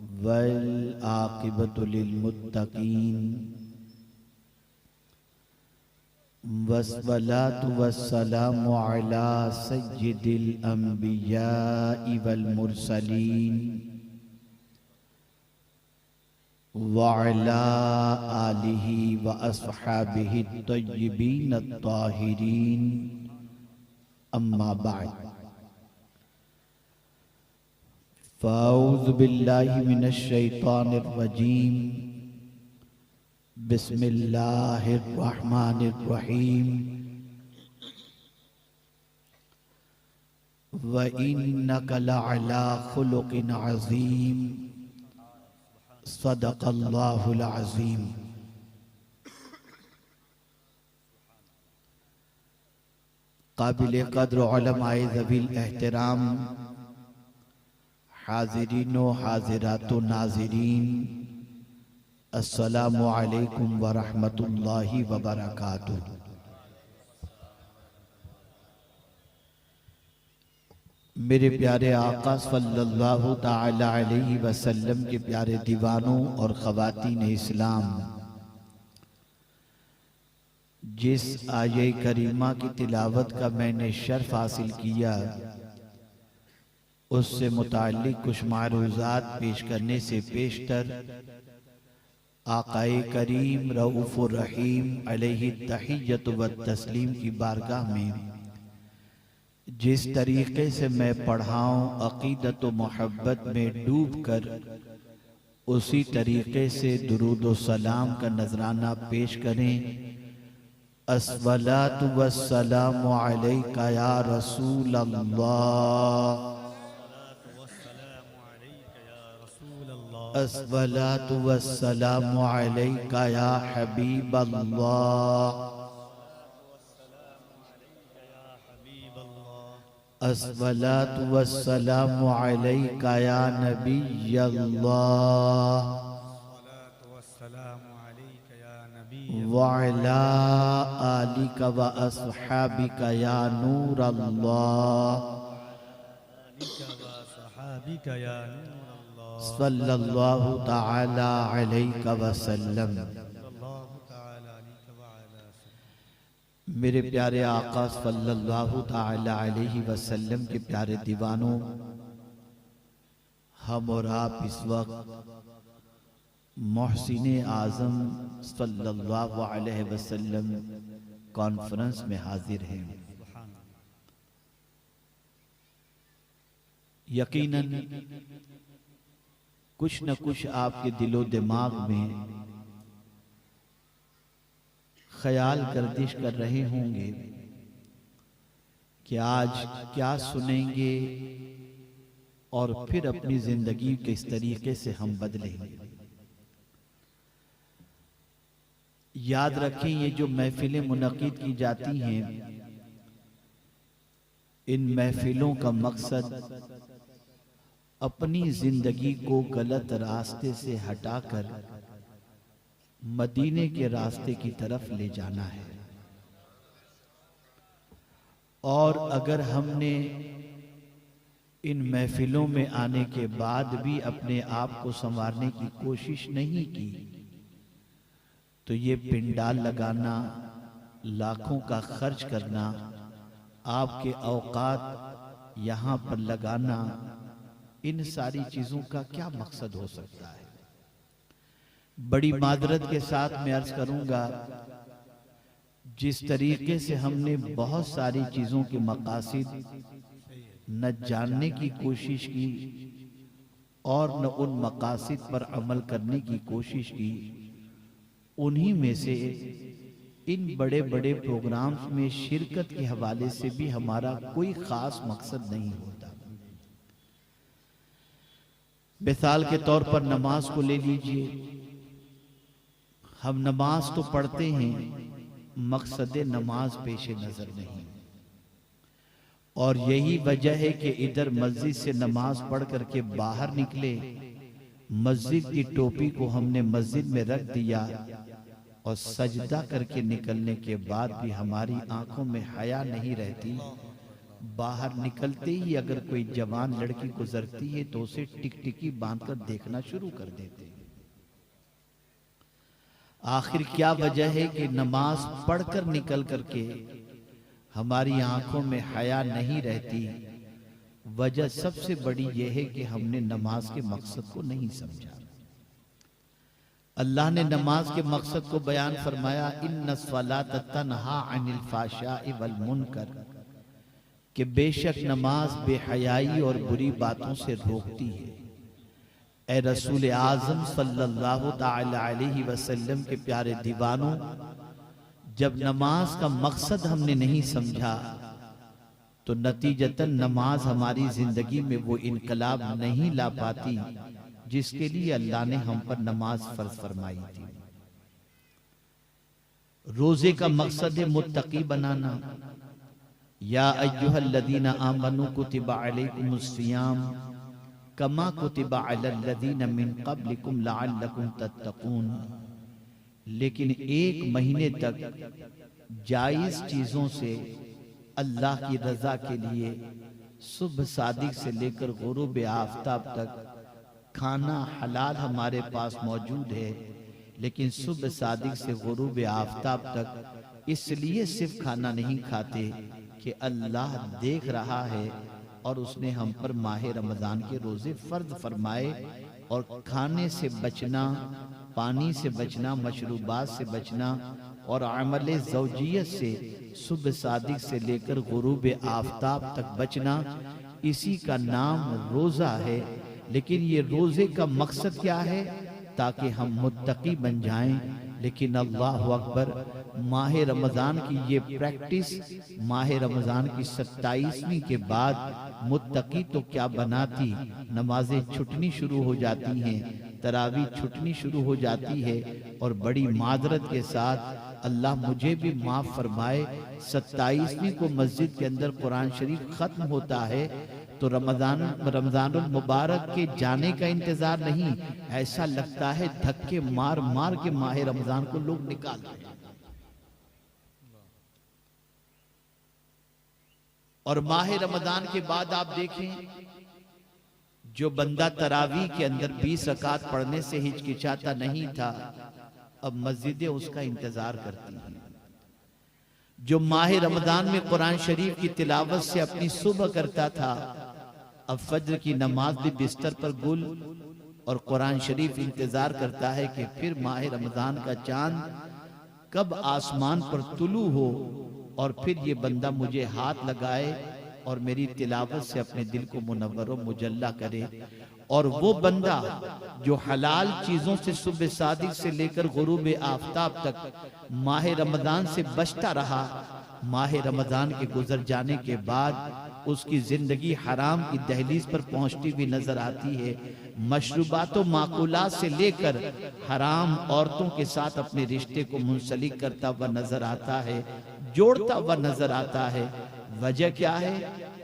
वल आक़िबतु लिलमुत्तक़ीन वस्सलातु वस्सलामु अला सय्यिदिल अंबियाइ वल मुरसलीन व अला आलिहि व अस्हाबिहि तय्यिबीन अत्ताहिरीन अम्मा बाद फ़अऊज़ु बिल्लाहि मिनश शैतानिर रजीम बिस्मिल्लाहिर रहमानिर रहीम व इन्नका लअला खुलुक़िन अज़ीम सदक़ल्लाहुल अज़ीम। काबिल क़द्र उलमाए ज़वील एहतराम हाज़िरीन व हाज़िरात व नाज़िरीन, अस्सलामु अलैकुम व रहमतुल्लाहि व बरकातुहू। मेरे प्यारे आका सल्लल्लाहु ताला अलैहि वसल्लम के प्यारे दीवानों और ख़वातीन इस्लाम, जिस आये करीमा की तिलावत का मैंने शर्फ हासिल किया, उससे मुताल्लिक़ कुछ मारूज़ात पेश करने से पेशतर आक़ाए करीम रऊफ़ुर रहीम अलैहि तहिय्यतु व तस्लीम की बारगाह में जिस तरीक़े से मैं पढ़ाऊँ अक़ीदत व मोहब्बत में डूब कर उसी तरीक़े से दुरूद व सलाम का नजराना पेश करें। अस्सलातु वस्सलामु अलैका या रसूल अल्लाह, अस्सलातु वस्सलामु अलैका या हबीब अल्लाह, अस्सलातु वस्सलामु अलैका या नबी अल्लाह, व अला आलिका व अस्हाबिका या नूर अल्लाह, सल्लल्लाहु ताला अलैका वसल्लम। मेरे प्यारे आका सल्लल्लाहु ताला अलैहि वसल्लम के प्यारे दीवानों, हम और आप इस वक्त मोहसिन आज़म सल्लल्लाहु अलैहि वसल्लम कॉन्फ्रेंस में हाजिर हैं। यकीनन कुछ न कुछ आपके दिलो दिमाग में ख्याल गर्दिश कर रहे होंगे कि आज क्या सुनेंगे और फिर अपनी जिंदगी किस तरीके से हम बदलेंगे। याद रखें, ये जो महफिलें मुनक़िद की जाती हैं, इन महफिलों का मकसद अपनी जिंदगी को गलत रास्ते से हटाकर मदीने के रास्ते की तरफ ले जाना है। और अगर हमने इन महफिलों में आने के बाद भी अपने आप को संवारने की कोशिश नहीं की, तो ये पिंडाल लगाना, लाखों का खर्च करना, आपके औकात यहाँ पर लगाना, इन सारी चीजों का क्या मकसद हो सकता है। बड़ी मादरत के साथ मैं अर्ज करूंगा, जिस तरीके से हमने बहुत सारी चीजों के मकासिद न जानने की कोशिश की और न उन मकासिद पर अमल करने की कोशिश की, उन्हीं में से इन बड़े बड़े प्रोग्राम्स में शिरकत के हवाले से भी हमारा कोई खास मकसद नहीं होता। मिसाल के तौर पर नमाज को ले लीजिए। हम नमाज तो पढ़ते हैं, मकसद नमाज पेशे नजर नहीं। और यही वजह है कि इधर मस्जिद से नमाज पढ़ करके बाहर निकले, मस्जिद की टोपी को हमने मस्जिद में रख दिया और सजदा करके निकलने के बाद भी हमारी आंखों में हया नहीं रहती बाहर निकलते ही अगर कोई जवान लड़की गुजरती है तो उसे टिकटिकी बांधकर देखना शुरू कर देते हैं। आखिर क्या वजह है कि नमाज पढ़कर निकल करके हमारी आंखों में हया नहीं रहती? वजह सबसे बड़ी यह है कि हमने नमाज के मकसद को नहीं समझा। अल्लाह ने नमाज के मकसद को बयान फरमाया, इन्ना स्वलात तन्हा अनिल फाशाइ वल मुनकर, कि बेशक नमाज बेहयाई और बुरी बातों से रोकती है। ए रसूल आज़म सल्लल्लाहु ताला अलैहि वसल्लम के प्यारे दीवानों, जब नमाज का मकसद हमने नहीं समझा तो नतीजतन नमाज हमारी जिंदगी में वो इनकलाब नहीं ला पाती जिसके लिए अल्लाह ने हम पर नमाज फर्ज फरमाई थी। रोजे का मकसद है मुत्तकी बनाना। या अय्युहल्लज़ीना आमनू कुतिबा अलैकुमुस्सियाम कमा कुतिबा अलल्लज़ीना मिन क़ब्लिकुम लअल्लकुम तत्तक़ून। लेकिन एक महीने तक जायज चीजों से अल्लाह की रजा के लिए सुबह सादिक से लेकर गुरूब आफताब तक खाना हलाल हमारे पास मौजूद है, लेकिन सुबह सादिक से गुरूब आफताब तक इसलिए सिर्फ खाना नहीं खाते कि अल्लाह देख रहा है और उसने हम पर माह रमजान के रोजे फर्ज फरमाए। और खाने से बचना, पानी से बचना, मशरूबात से बचना और अमल ज़ौजियत से सुबह सादिक से लेकर गुरूब आफताब तक बचना, इसी का नाम रोजा है। लेकिन ये रोजे का मकसद क्या है? ताकि हम मुत्तकी बन जाएं। लेकिन अल्लाह अकबर, माह रमजान की ये प्रैक्टिस माह रमजान की 27वीं के बाद मुत्तकी तो क्या बनाती, नमाजें छुटनी शुरू हो जाती हैं, तरावी छुटनी शुरू हो जाती है। और बड़ी माजरत के साथ अल्लाह मुझे भी माफ फरमाए, 27वीं को मस्जिद के अंदर कुरान शरीफ खत्म होता है तो रमजानुल मुबारक के जाने का इंतजार नहीं, ऐसा लगता है धक्के मार मार के माह रमजान को लोग निकाल रहे हैं। और माह रमजान के बाद आप देखें, जो बंदा तरावी के अंदर 20 रकात पढ़ने से हिचकिचाता नहीं था, अब मस्जिदें उसका इंतजार करती हैं। जो माह रमजान में कुरान शरीफ की तिलावत से अपनी सुबह करता था, अब फज्र की नमाज भी बिस्तर पर गुल और कुरान शरीफ इंतजार करता है कि फिर माह रमजान का चांद कब आसमान पर तुलू हो और फिर ये बंदा मुझे हाथ लगाए और मेरी तिलावत से अपने दिल को मुनव्वर व मुजल्ला करे। और वो बंदा जो हलाल चीजों से सुबह सादिक से लेकर गुरूब आफताब तक माह रमजान से बचता रहा, माह रमजान के गुजर जाने के बाद उसकी जिंदगी हराम की दहलीज पर पहुंचती हुई नजर आती है। मशरूबात व माकुलात से लेकर हराम औरतों के साथ अपने रिश्ते को मुंसलिक करता हुआ नजर आता है, जोड़ता हुआ नजर आता है। वजह क्या है?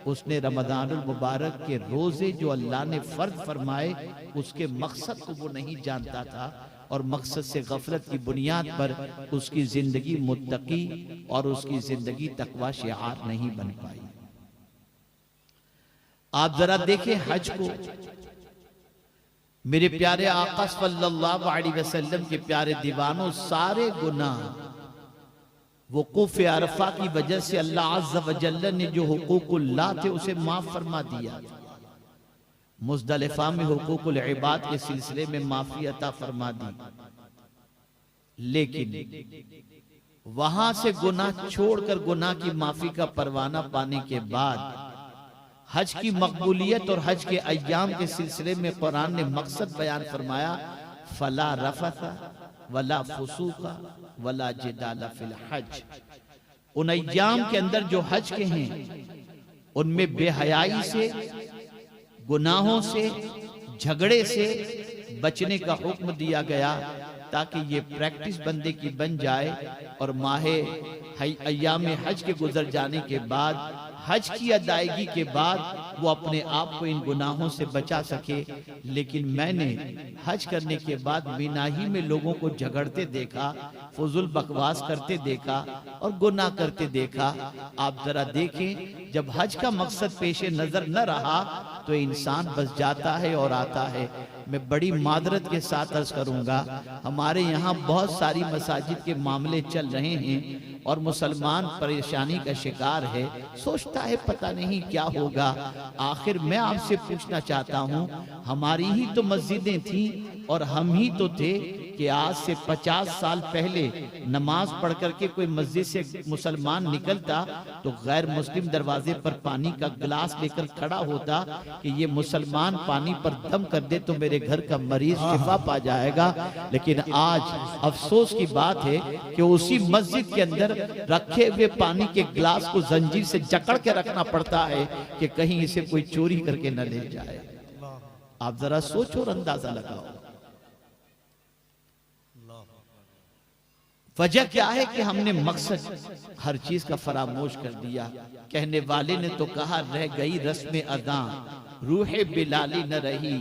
उसने रमजानुल मुबारक के रोजे जो अल्लाह ने फर्ज फरमाए उसके मकसद को वो नहीं जानता था, और मकसद से गफलत की बुनियाद पर उसकी जिंदगी मुत्तकी और उसकी जिंदगी तकवा शिआर नहीं बन पाई। आप जरा देखें हज को, मेरे प्यारे आका सल्लल्लाहु अलैहि वसल्लम के प्यारे दीवानों, सारे गुनाह वक़ूफ़ अरफा की वजह से अल्लाह अज़्ज़ व जल्ल ने जो हुकूकुल्लाह थे उसे माफ फरमा दिया। मुज़दलिफ़ा में हुकूकुल इबाद के सिलसिले में माफी अता फरमा दी, लेकिन वहां से गुनाह छोड़कर गुनाह की माफी का परवाना पाने के बाद हज की मकबूलियत और हज के अय्याम के सिलसिले में कुरान ने मकसद बयान फरमाया, फला रफसा वला फुसूका वला जिदाला फिल हज। उन अय्याम के अंदर जो हज के हैं उनमें बेहयाई से, गुनाहों से, झगड़े से बचने का हुक्म दिया गया, ताकि ये प्रैक्टिस बंदे की बन जाए और माहे अय्याम हज के गुजर जाने के बाद हज की अदायगी के बाद वो अपने आप को इन गुनाहों से बचा सके। लेकिन मैंने हज करने के बाद मिना ही में लोगों को झगड़ते देखा, फुजुल बकवास करते देखा और गुनाह करते देखा। आप जरा देखें, जब हज का मकसद पेशे नजर न रहा तो इंसान बस जाता है और आता है। मैं बड़ी मादरत के साथ अर्ज करूंगा, हमारे यहाँ बहुत सारी मसाजिद के मामले चल रहे हैं और मुसलमान परेशानी का शिकार है, सोचता है पता नहीं क्या होगा। आखिर मैं आपसे पूछना चाहता हूँ, हमारी ही तो मस्जिदें थी और हम ही तो थे कि आज से 50 साल पहले नमाज पढ़ करके कोई मस्जिद से मुसलमान निकलता तो गैर मुस्लिम दरवाजे पर पानी का गिलास लेकर खड़ा होता कि ये मुसलमान पानी पर दम कर दे तो मेरे घर का मरीज शिफा पा जाएगा। लेकिन आज अफसोस की बात है कि उसी मस्जिद के अंदर रखे हुए पानी के गिलास को जंजीर से जकड़ के रखना पड़ता है कि कहीं इसे कोई चोरी करके न ले जाए। आप जरा सोचो और अंदाजा लगाओ, वजह क्या है कि हमने मकसद हर चीज का फरामोश कर दिया। कहने वाले ने तो कहा, रह गई रस्म अदा रूहे बिलाली न रही,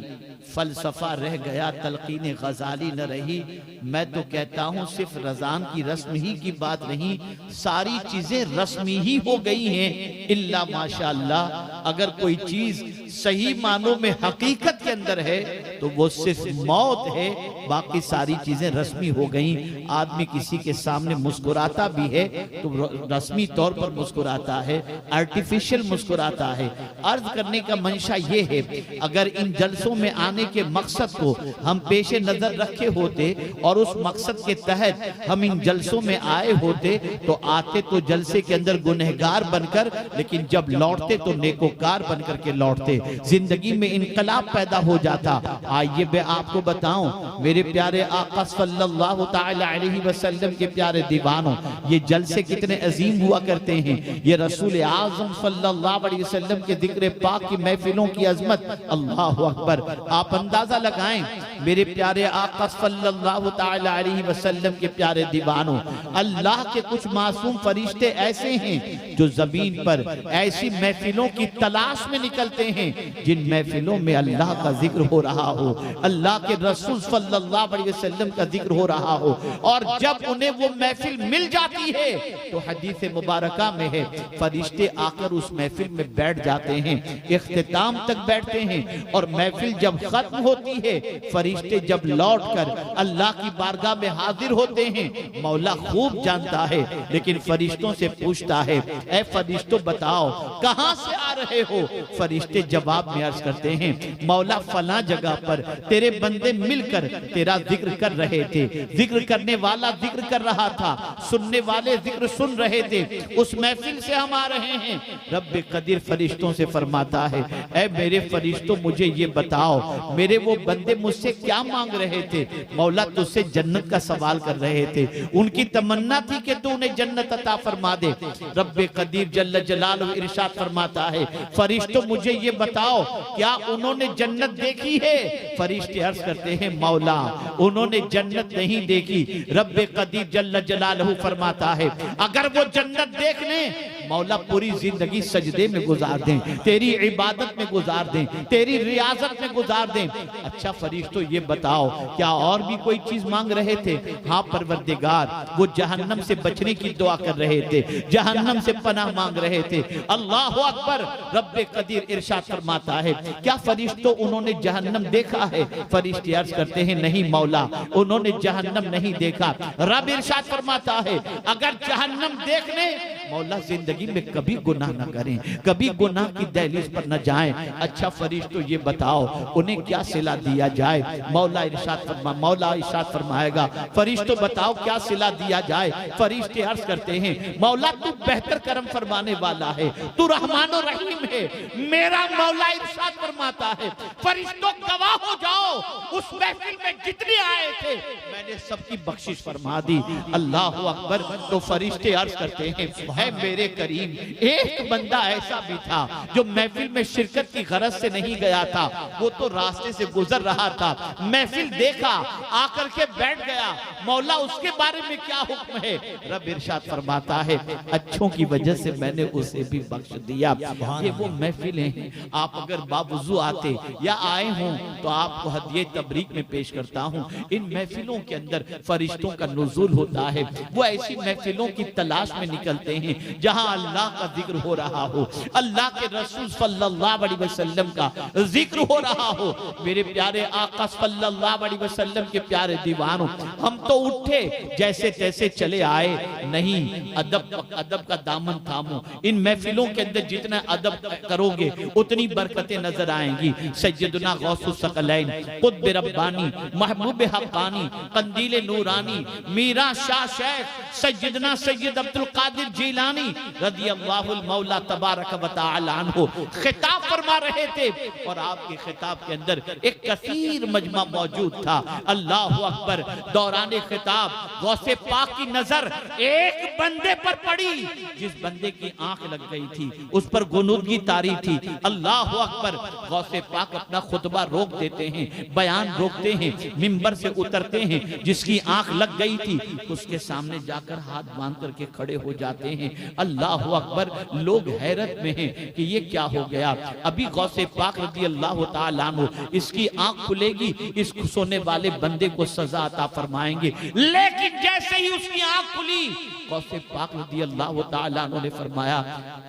फलसफा रह गया तलकीन गजाली न रही। मैं तो कहता हूँ सिर्फ रज़ान की रस्म ही की बात नहीं, सारी चीजें रस्मी ही हो गई हैं इल्ला माशाअल्लाह। अगर कोई चीज सही मानों में हकीकत के अंदर है तो वो सिर्फ मौत है, बाकी सारी चीजें रस्मी हो गई। आदमी किसी के सामने मुस्कुराता भी है तो रस्मी तौर पर मुस्कुराता है, आर्टिफिशियल मुस्कुराता है। अर्ज करने का मंशा ये है, अगर इन जलसों में आने के मकसद को हम पेशे नजर रखे होते और उस मकसद के तहत हम इन जलसों में आए होते तो आते तो जलसे के अंदर गुनहगार बनकर, लेकिन जब लौटते तो नेकोकार बनकर के लौटते। जिंदगी में इनकलाब पैदा हो जाता। आइए मैं आपको बताऊं, मेरे प्यारे आका सल्लल्लाहु तआला अलैहि वसल्लम के प्यारे दीवानों, ये जलसे कितने अजीम हुआ करते हैं। ये रसूल आज़म सल्लल्लाहु अलैहि वसल्लम के जिक्र पाक की महफिलों की अजमत, अल्लाहु अकबर। आप अंदाजा लगाएं, मेरे प्यारे आका सल्लल्लाहु तआला अलैहि वसल्लम के प्यारे दीवानों, अल्लाह के कुछ मासूम फरिश्ते ऐसे हैं जो जमीन पर ऐसी महफिलों की तलाश में निकलते हैं जिन महफिलों में अल्लाह का जिक्र हो रहा हो, अल्लाह के रसूल सल्लल्लाहु अलैहि वसल्लम का जिक्र हो रहा हो, और जब उन्हें वो महफिल मिल जाती है तो हदीस मुबारका में है, फरिश्ते आकर उस महफिल में बैठ जाते हैं, इख्तिताम तक बैठते हैं। और महफिल जब खत्म होती है, फरिश्ते जब लौटकर अल्लाह की बारगाह में हाजिर होते हैं, मौला खूब जानता है, लेकिन फरिश्तों से पूछता है, ऐ फरिश्तों बताओ कहां से आ रहे हो? फरिश्ते जवाब में अर्ज करते हैं, मौला फला जगह पर तेरे बंदे मिलकर तेरा जिक्र कर रहे थे, जिक्र करने वाला जिक्र कर रहा था, सुनने वाले जिक्र सुन रहे थे, उस महफिल से हम आ रहे हैं। रब्बे कदीर फरिश्तों से फरमाता है, ऐ मेरे फरिश्तों मुझे ये बताओ मेरे वो बंदे मुझसे क्या मांग रहे थे? मौला तुझसे जन्नत का सवाल कर रहे थे, उनकी तमन्ना थी कि तू उन्हें जन्नत अता फरमा दे। रब्बे कदीर जल्ल जलालहू इरशाद फरमाता है, फरिश्तों मुझे ये बताओ क्या उन्होंने जन्नत देखी है? फरिश्ते अर्ज करते हैं, मौला उन्होंने जन्नत नहीं देखी। रब्बे कदीर जल्ल जलालहू फरमाता है, अगर वो जन्नत देख लें मौला पूरी जिंदगी सजदे में गुजार दें, तेरी इबादत में गुजार दें, तेरी रियाजत में गुजार दें। अच्छा फरिश्तों ये बताओ क्या और भी कोई चीज मांग रहे थे? हाँ परवरदिगार, वो जहन्नम से बचने की दुआ कर रहे थे, जहन्नम से पनाह मांग रहे थे। अल्लाहु अकबर। रब्बे कदीर इरशाद फरमाता है, क्या फरिश्तों उन्होंने जहन्नम देखा है? फरिश्ते अर्ज करते हैं, नहीं मौला उन्होंने जहन्नम नहीं देखा। रब इरशाद फरमाता है, अगर जहन्नम देखने मौला जिंदगी में कभी गुनाह न करें, कभी गुनाह की दहलीज पर न जाएं। अच्छा फरिश्तों ये बताओ उन्हें क्या सिला दिया जाए? मौला इरशाद फरमाएगा, फरिश्तों बताओ क्या सिला दिया जाए? फरिश्ते अर्ज करते हैं, मौला तू बेहतर करम फरमाने वाला है, तू रहमान और रहीम है। मेरा मौला इरशाद फरमाता है, फरिश्तों गवाह हो जाओ उस महफिल में जितने आए थे मैंने सबकी बख्शिश फरमा दी। अल्लाह अकबर। तो फरिश्ते अर्ज करते हैं, ऐ मेरे करीम, एक बंदा ऐसा भी था जो महफिल में शिरकत की गरज से नहीं गया था, वो तो रास्ते से गुजर रहा था, महफिल देखा, आकर के बैठ गया, मौला उसके बारे में क्या हुक्म है? रब इरशाद फरमाता है अच्छों की वजह से मैंने उसे भी बख्श दिया। ये वो महफिलें हैं, आप अगर बावजू आते या आए हों तो आपको हदिये तबरीक में पेश करता हूं। इन महफिलों के अंदर फरिश्तों का नुज़ूल होता है। वो ऐसी महफिलों की तलाश में निकलते हैं जहां अल्लाह का जिक्र हो रहा हो, अल्लाह के रसूल सल्लल्लाहु अलैहि वसल्लम का जिक्र हो रहा हो। मेरे प्यारे आका सल्लल्लाहु अलैहि वसल्लम के प्यारे दीवानों, हम तो उठे जैसे तैसे चले आए नहीं, अदब का दामन थामो। इन महफिलों के अंदर जितना अदब करोगे उतनी बरकतें नजर आएंगी। सैयदना गौसुस सकलैन, कुतुब रब्बानी, महबूब हक्कानी, कंदील नूरानी, मीरा शाह शेख, सैयदना सैयद अब्दुल कादिर जिलानी रदियल्लाहु मौला तबारक व तआला अन्हु खिताब फरमा रहे थे और आपके खिताब के अंदर एक कसीर मजमा मौजूद था। अल्लाह अकबर। दौरान खिताब गौसे पाक की नजर एक बंदे पर पड़ी, जिस बंदे की आंख लग गई थी, उस पर गुनूदगी तारी थी। अल्लाह अकबर। गौसे पाक अपना खुतबा रोक देते हैं, बयान रोकते हैं, मिंबर से उतरते हैं, जिसकी आंख लग गई थी उसके सामने जाकर हाथ बांध करके खड़े हो जाते हैं। अल्लाह अकबर। लोग हैरत में हैं कि ये क्या हो गया। अभी गौसे पाक रज़ी अल्लाह तआला अन्हु इसकी आंख खुलेगी, इस सोने वाले बंदे को सजा अता फरमाएंगे। लेकिन जैसे ही उसकी आंख खुली, गौसे पाक रज़ी अल्लाह तआला अन्हु ने फरमाया,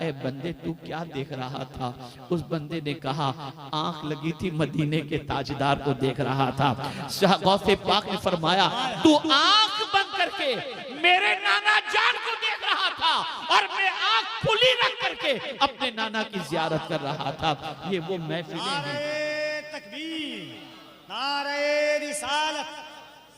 ऐ बंदे तू क्या देख रहा था? उस बंदे ने कहा, आंख लगी थी मदीने के ताजदार को देख रहा था। गौसे पाक ने फरमाया, तू आंख बंद करके मेरे नाना जान को देख रहा था और मैं आंख खुली रख करके अपने नाना की जियारत कर रहा था। ये वो महफिलें हैं। नारे तकबीर, नारे रिसालत,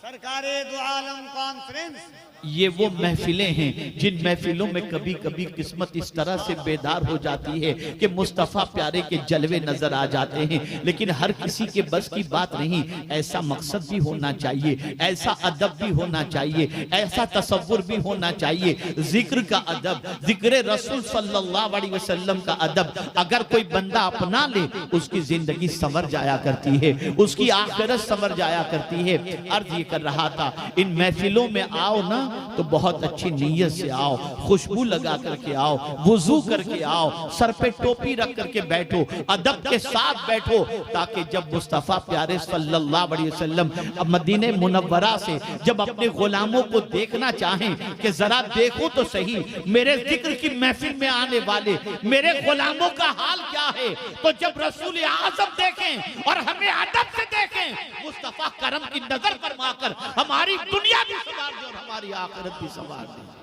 सरकारे दो आलम कॉन्फ्रेंस। ये वो महफिलें हैं जिन महफिलों में कभी कभी किस्मत इस तरह से बेदार हो जाती है कि मुस्तफ़ा प्यारे के जलवे नजर आ जाते हैं, लेकिन हर किसी के बस की बात नहीं। ऐसा मकसद भी होना चाहिए, ऐसा अदब भी होना चाहिए, ऐसा तसव्वुर भी होना चाहिए। जिक्र का अदब, जिक्र रसूल सल्लल्लाहु अलैहि वसल्लम का अदब अगर कोई बंदा अपना ले, उसकी जिंदगी संवर जाया करती है, उसकी आखिरत संवर जाया करती है। अर्ज ये कर रहा था, इन महफिलों में आओ ना तो बहुत अच्छी नीयत से आओ, खुशबू लगा करके आओ, वुजू करके आओ, सर पे टोपी रख करके बैठो, अदब के साथ बैठो, ताकि जब मुस्तफा प्यारे सल्लल्लाहु अलैहि वसल्लम मदीने मुनव्वरा से जब अपने गुलामों को देखना चाहें कि जरा देखो तो सही मेरे जिक्र की महफिल में आने वाले मेरे गुलामों का हाल क्या है, तो जब रसूल आज़म देखें और हमें अदब से देखें, मुस्तफा करम की नजर फरमाकर हमारी दुनिया भी संवार दे और हमारी आखिरत भी संवार दे।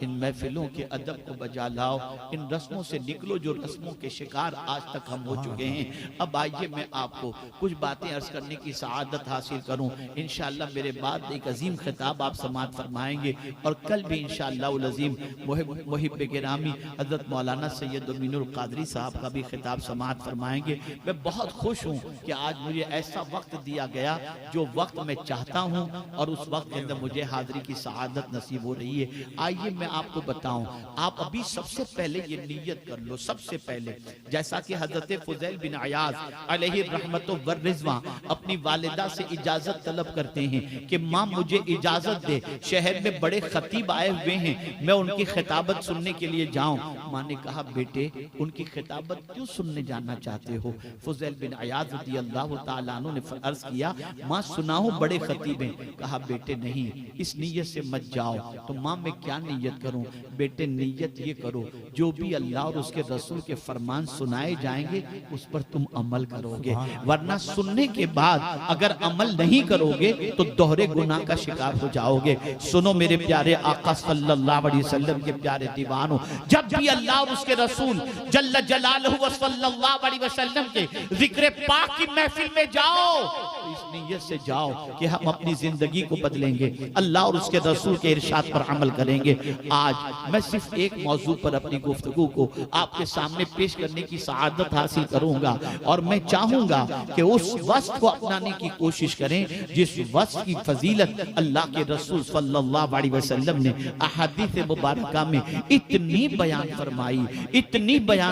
इन महफिलों के अदब को बजा लाओ, इन रस्मों से निकलो जो रस्मों के शिकार आज तक हम हो चुके हैं। अब आइए मैं आपको कुछ बातें अर्ज करने की सआदत हासिल करूं। इंशाअल्लाह मेरे बाद एक अजीम खिताब आप समाअत फरमाएंगे और कल भी इंशाअल्लाह अज़ीम मुहिब गिरामी हज़रत मौलाना सैयद अमीनुल क़ादरी साहब का भी खिताब समाअत फरमाएंगे। मैं बहुत खुश हूँ कि आज मुझे ऐसा वक्त दिया गया जो वक्त मैं चाहता हूँ और उस वक्त के अंदर मुझे हाज़िरी की सआदत नसीब हो रही है। आइए मैं आपको बताऊं, आप अभी सबसे पहले ये नियत कर लो, सबसे पहले जैसा कि हजरत फुज़ैल बिन अयाज़ अलैहि रहमतु व रिज़वान अपनी वालिदा से इजाजत तलब करते हैं कि माँ मुझे इजाजत दे, शहर में बड़े खतीब आए हुए हैं, मैं उनकी खिताबत सुनने के लिए जाऊं। माँ ने कहा, बेटे उनकी खिताबत क्यों सुनने जाना चाहते हो? फुज़ैल बिन अयाज़ रज़ियल्लाहु तआला अन्हु ने अर्ज किया, माँ सुनाओ बड़े खतीब हैं। कहा, बेटे नहीं, इस नियत से मत जाओ। तो माँ मैं क्या नियत करूं? बेटे नियत ये करो, जो भी अल्लाह और उसके रसूल के फरमान सुनाए जाएंगे उस पर तुम अमल करोगे, वरना सुनने के बाद अगर अमल नहीं करोगे तो दोहरे गुनाह का शिकार हो जाओगे। सुनो मेरे प्यारे आका सल्लल्लाहु अलैहि वसल्लम के प्यारे दीवानों, जब भी अल्लाह और उसके रसूल जल्ल जलालहु व सल्लल्लाहु अलैहि वसल्लम के जिक्र पाक की महफिल में जाओ, इस नीयत से जाओ कि हम अपनी जिंदगी को बदलेंगे, अल्लाह और उसके रसूल के इरशाद पर अमल करेंगे। आज मैं सिर्फ एक मौजू पर अपनी गुफ्तगू को आपके सामने पेश करने की सआदत हासिल करूंगा और मैं चाहूंगा कि उस वस्फ को अपनाने की कोशिश करें जिस वस्फ की फजीलत अल्लाह के रसूल सल्लल्लाहु अलैहि वसल्लम ने अहादीस मुबारका में इतनी बयान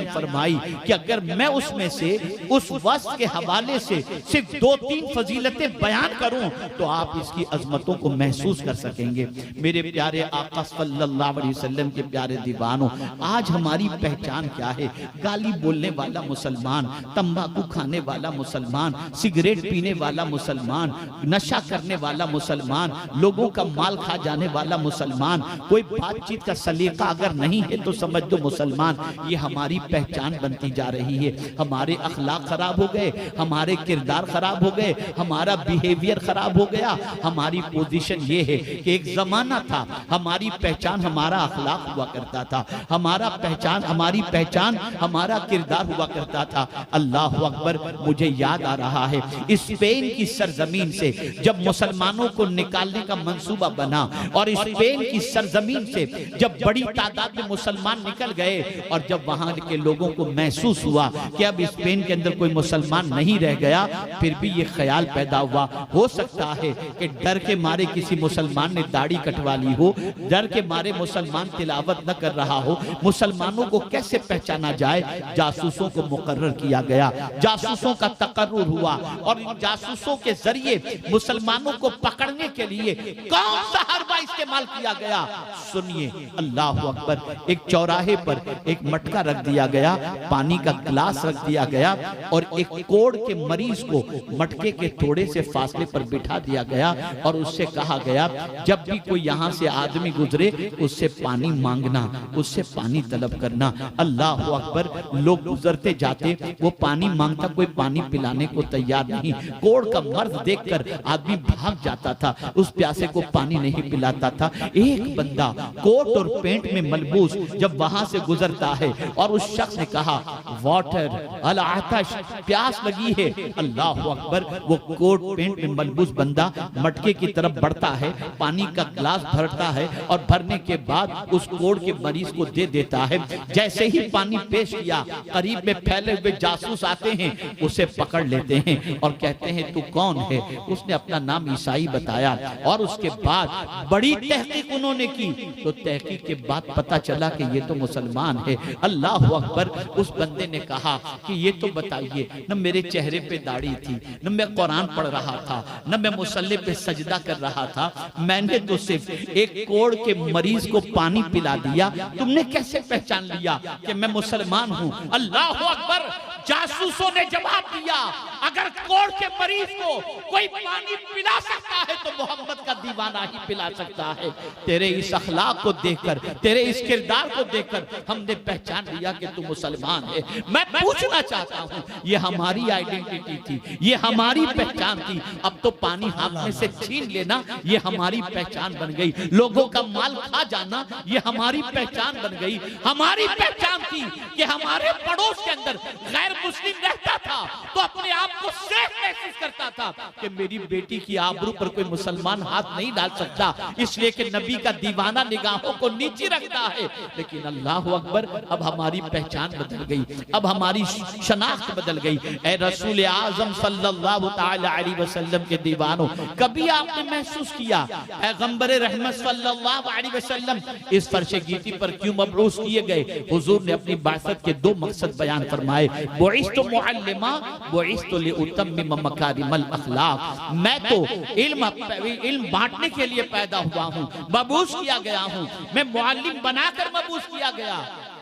फरमाई कि अगर मैं उसमें से उस वस्फ के हवाले से सिर्फ 2-3 फजीलतें बयान करूं तो आप इसकी अजमतों को महसूस कर सकेंगे। मेरे प्यारे आका सल्लल्लाहु अलैहि वसल्लम के प्यारे दीवानों, आज हमारी पहचान क्या है? गाली बोलने वाला मुसलमान, तंबाकू खाने वाला मुसलमान, सिगरेट पीने वाला मुसलमान, नशा करने वाला मुसलमान, लोगों का माल खा जाने वाला मुसलमान, कोई बातचीत का सलीका अगर नहीं है तो समझ दो मुसलमान। ये हमारी पहचान बनती जा रही है। हमारे अखलाक खराब हो गए, हमारे किरदार खराब हो गए, हमारा बिहेवियर खराब हो गया। हमारी पोजीशन ये है कि एक जमाना था हमारी पहचान हमारा अखलाक हुआ करता था, हमारी पहचान हमारा किरदार हुआ करता था। अल्लाह अकबर, मुझे याद आ रहा है स्पेन की सरजमीन से जब मुसलमानों को निकालने का मंसूबा बना और स्पेन की सरजमीन से जब बड़ी तादाद में मुसलमान निकल गए और जब वहां के लोगों को महसूस हुआ कि अब स्पेन के अंदर कोई मुसलमान नहीं रह गया, फिर भी ये ख्याल पैदा हुआ हो सकता है कि डर के मारे किसी मुसलमान ने दाढ़ी कटवा ली हो, डर के मारे मुसलमान तिलावत न कर रहा हो। मुसलमानों को कैसे पहचाना जाए? जासूसों को मुकर्रर किया गया, जासूसों का तकर्रुर हुआ और इन जासूसों के जरिए मुसलमानों को पकड़ने के लिए कौन सा हरबा इस्तेमाल किया गया? सुनिए, अल्लाह अकबर। एक चौराहे पर एक मटका रख दिया गया, पानी का गिलास रख दिया गया और एक कोढ़ के मरीज को मटके के थोड़े से फासले पर बिठा दिया गया और उससे कहा गया जब भी कोई यहाँ से आदमी गुजरे उससे पानी मांगना, उससे पानी तलब करना। अल्लाह अकबर। लोग गुजरते जाते, वो पानी मांगता, कोई पानी पिलाने को तैयार नहीं। कोढ़ का मर्द देखकर आदमी भाग जाता था, उस प्यासे को पानी नहीं पिलाता था। एक बंदा कोट और पेंट में मलबूस जब वहां से गुजरता है और उस शख्स ने कहा वाटर अल आतश, प्यास लगी है। अल्लाह अकबर। वो कोट पेंट में मलबूस बंदा मटके की तरफ बढ़ता है, पानी का गिलास भरता है और भरने के बाद उस कोढ़ के मरीज को दे देता है। जैसे ही पानी पेश किया, करीब में फैले हुए जासूस आते हैं, उसे पकड़ लेते हैं और कहते हैं तू कौन है? उसने अपना नाम ईसाई बताया और उसके बाद बड़ी तहकीक उन्होंने की तो तहकीक के बाद पता चला कि ये तो मुसलमान है। अल्लाह अकबर। उस बंदे ने कहा कि ये तो बताइए, न मेरे चेहरे पे दाढ़ी थी, न मैं कुरान पढ़ रहा था, न मैं मुसल्ले पे सजदा कर रहा था, मैंने तो सिर्फ एक कोढ़ के मरीज को पानी पिला दिया, तुमने कैसे पहचान लिया कि मैं मुसलमान हूँ? अल्लाह अकबर। जासूसों ने जवाब दिया अगर कोढ़ के मरीज को कोई पानी पिला सकता है तो मोहम्मद का दीवाना ही पिला सकता है। तेरे इस अखलाक को देखकर, तेरे इस किरदार को देखकर हमने पहचान लिया कि तू मुसलमान है। मैं पूछना चाहता हूँ, ये हमारी आइडेंटिटी थी, ये हमारी पहचान थी, अब तो पानी हाथ में से छीन लेना ये हमारी पहचान बन गई। लोगों का माल खा जाना ये हमारी पहचान बन गई। हमारी पहचान थी कि हमारे पड़ोस के अंदर गैर मुस्लिम रहता था तो अपने आप को सेफ महसूस करता था कि मेरी बेटी की आबरू पर कोई मुसलमान हाथ नहीं डाल सकता, इसलिए कि नबी का दीवाना निगाहों को नीचे रखता है। लेकिन अल्लाह अकबर, अब हमारी पहचान बदल गई, अब हमारी शनाख्त बदल गई। ए रसूल आजम सल्लल्लाहु तआला अलैहि वसल्लम के दीवानों, कभी आपने महसूस किया पैगंबर रहमत सल्लल्लाहु अलैहि वसल्लम इस फर्श गीती पर क्यों मबरूस किए गए? हुजूर ने अपनी बासत के 2 मकसद बयान फरमाए, बुइस्तु मुअल्लिमा बुइस्तु लिउतम्मिम मकारिमल अखलाक। मैं तो इल्म बांटने के लिए पैदा हुआ हूँ, मबूस किया गया हूँ, मैं मुअल्लिम बनाकर मबूस किया गया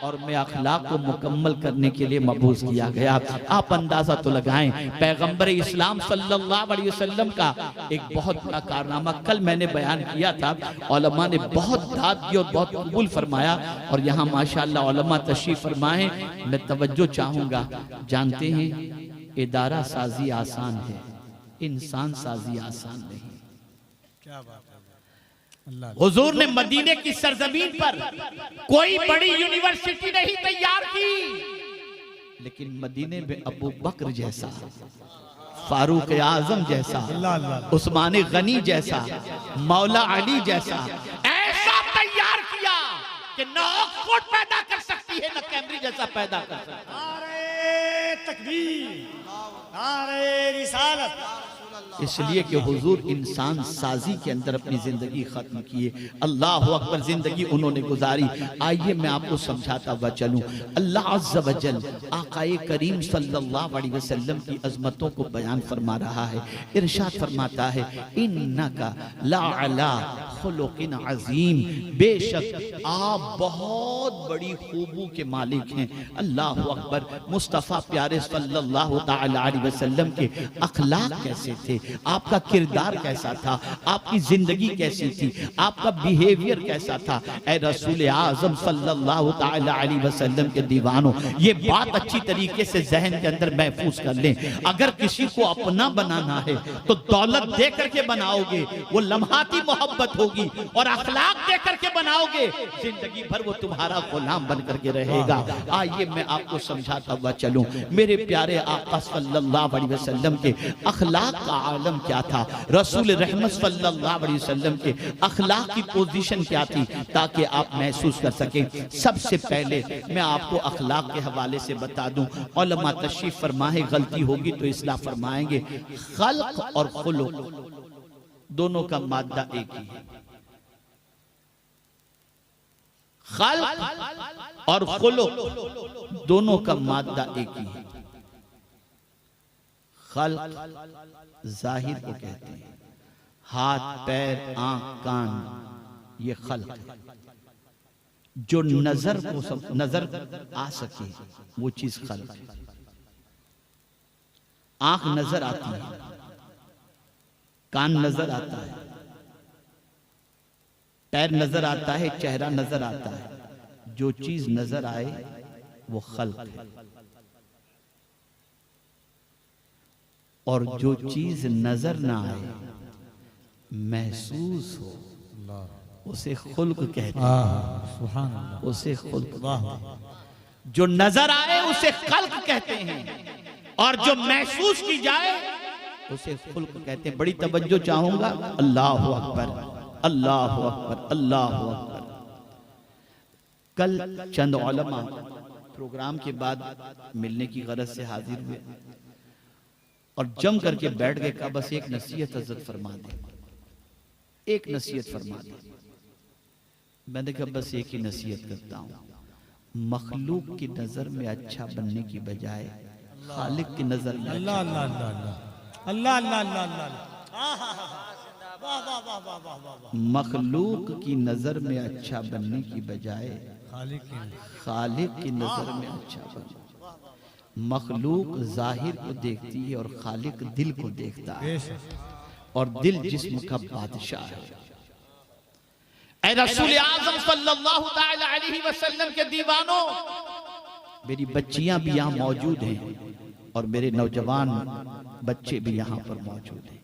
और मैं अखलाक को मुकम्मल करने के लिए मबूस किया गया। आप अंदाजा तो लगाएं, पैगंबर इस्लाम सल्लल्लाहु अलैहि वसल्लम का एक बहुत बड़ा कारनामा कल मैंने बयान किया था, उलमा ने बहुत दाद दी और बहुत कबूल फरमाया और यहाँ माशाअल्लाह उलमा तशरीफ फरमाए। मैं तवज्जो चाहूंगा, जानते हैं इदारा साजी आसान है, इंसान साजी आसान नहीं। क्या बात है। हुजूर ने मदीने की सरजमीन पर कोई बड़ी यूनिवर्सिटी नहीं तैयार की, लेकिन मदीने में अबू बकर जैसा फारूक आजम जैसा, उस्मान गनी जैसा, मौला अली जैसा ऐसा तैयार किया कि न ऑक्सफोर्ड पैदा कर सकती है न कैम्ब्रिज जैसा पैदा कर सकती है। नारे तकबीर, नारे रिसालत। इसलिए कि हुजूर इंसान साजी के अंदर अपनी जिंदगी खत्म किए। अल्लाह अकबर, जिंदगी उन्होंने गुजारी। आइए मैं आपको समझाता हुआ चलूं। अल्लाह अज़्ज़ व जल आक़ाए करीम सल्लल्लाहु अलैहि वसल्लम की अजमतों को बयान फरमा रहा है। इरशाद फरमाता है, इन्नका लअला खुलुक़िन अज़ीम, बेशक आप बहुत बड़ी खूबू के मालिक हैं। अल्लाह अकबर। मुस्तफ़ा प्यारे सल्लल्लाहु तआला अलैहि वसल्लम के अखलाक कैसे थे, आपका किरदार कैसा था, आपकी जिंदगी कैसी थी, आपका बिहेवियर कैसा था। ऐ रसूल आज़म सल्लल्लाहु तआला अलैहि वसल्लम के दीवानों, ये बात अच्छी तरीके से जहन के अंदर महफूज कर लें। अगर किसी को अपना बनाना है तो दौलत दे करके बनाओगे, वो लम्हाती मोहब्बत होगी, और अखलाक दे करके बनाओगे, जिंदगी भर वो तुम्हारा गुलाम बन करके रहेगा। आइए मैं आपको समझाता हुआ चलूं। मेरे प्यारे आका सल्लल्लाहु अलैहि वसल्लम के अखलाक का आलम क्या था, रसूल रहमत सल्लल्लाहु अलैहि वसल्लम के अखलाक की पोजीशन क्या थी, ताकि आप महसूस कर सकें। सबसे पहले मैं आपको अखलाक के हवाले से बता दूं। उलमा तशरीफ फरमाए, गलती होगी तो इस्लाह फरमाएंगे। खल्क और खुलुक दोनों का मादा एक ही है। खल्क और खुलुक दोनों का मादा एक ही है। खल्क जाहिर को कहते हैं, हाथ पैर आंख कान, ये खल्क है। जो नजर को नजर आ सके वो चीज खल्क है। आंख नजर आती है, कान नजर आता है, पैर नजर आता है, चेहरा नजर आता है। जो चीज नजर आए वो खल्क है, और जो चीज नजर ना आए, महसूस हो, उसे खुल्क कहते हैं। उसे खुल्क। जो नजर आए उसे खल्क कहते हैं, और जो महसूस की जाए उसे खुल्क कहते हैं। बड़ी तवज्जो चाहूंगा। अल्लाह अकबर, अल्लाह अकबर, अल्लाह अकबर। कल चंद उलमा प्रोग्राम के बाद मिलने की गरज से हाजिर हुए और जम करके बैठ गए। कहा बस एक नसीहत हज़रत फरमा दे, एक नसीहत फरमा दे। मैंने कहा बस एक ही नसीहत करता हूं, मखलूक की नजर में अच्छा बनने की बजाय खालिक की नजर में अल्लाह अल्लाह अल्लाह अल्लाह अल्लाह अल्लाह, मखलूक की नजर में अच्छा बनने की बजाय खालिक की नजर में अच्छा बनो। मखलूक जाहिर को देखती है और खालिक दिल को देखता है, और दिल जिस्म का बादशाह है। ऐ रसूल आज़म सल्लल्लाहु तआला अलैहि वसल्लम के दीवानों, मेरी बच्चियां भी यहाँ मौजूद हैं और मेरे नौजवान बच्चे भी यहाँ पर मौजूद हैं।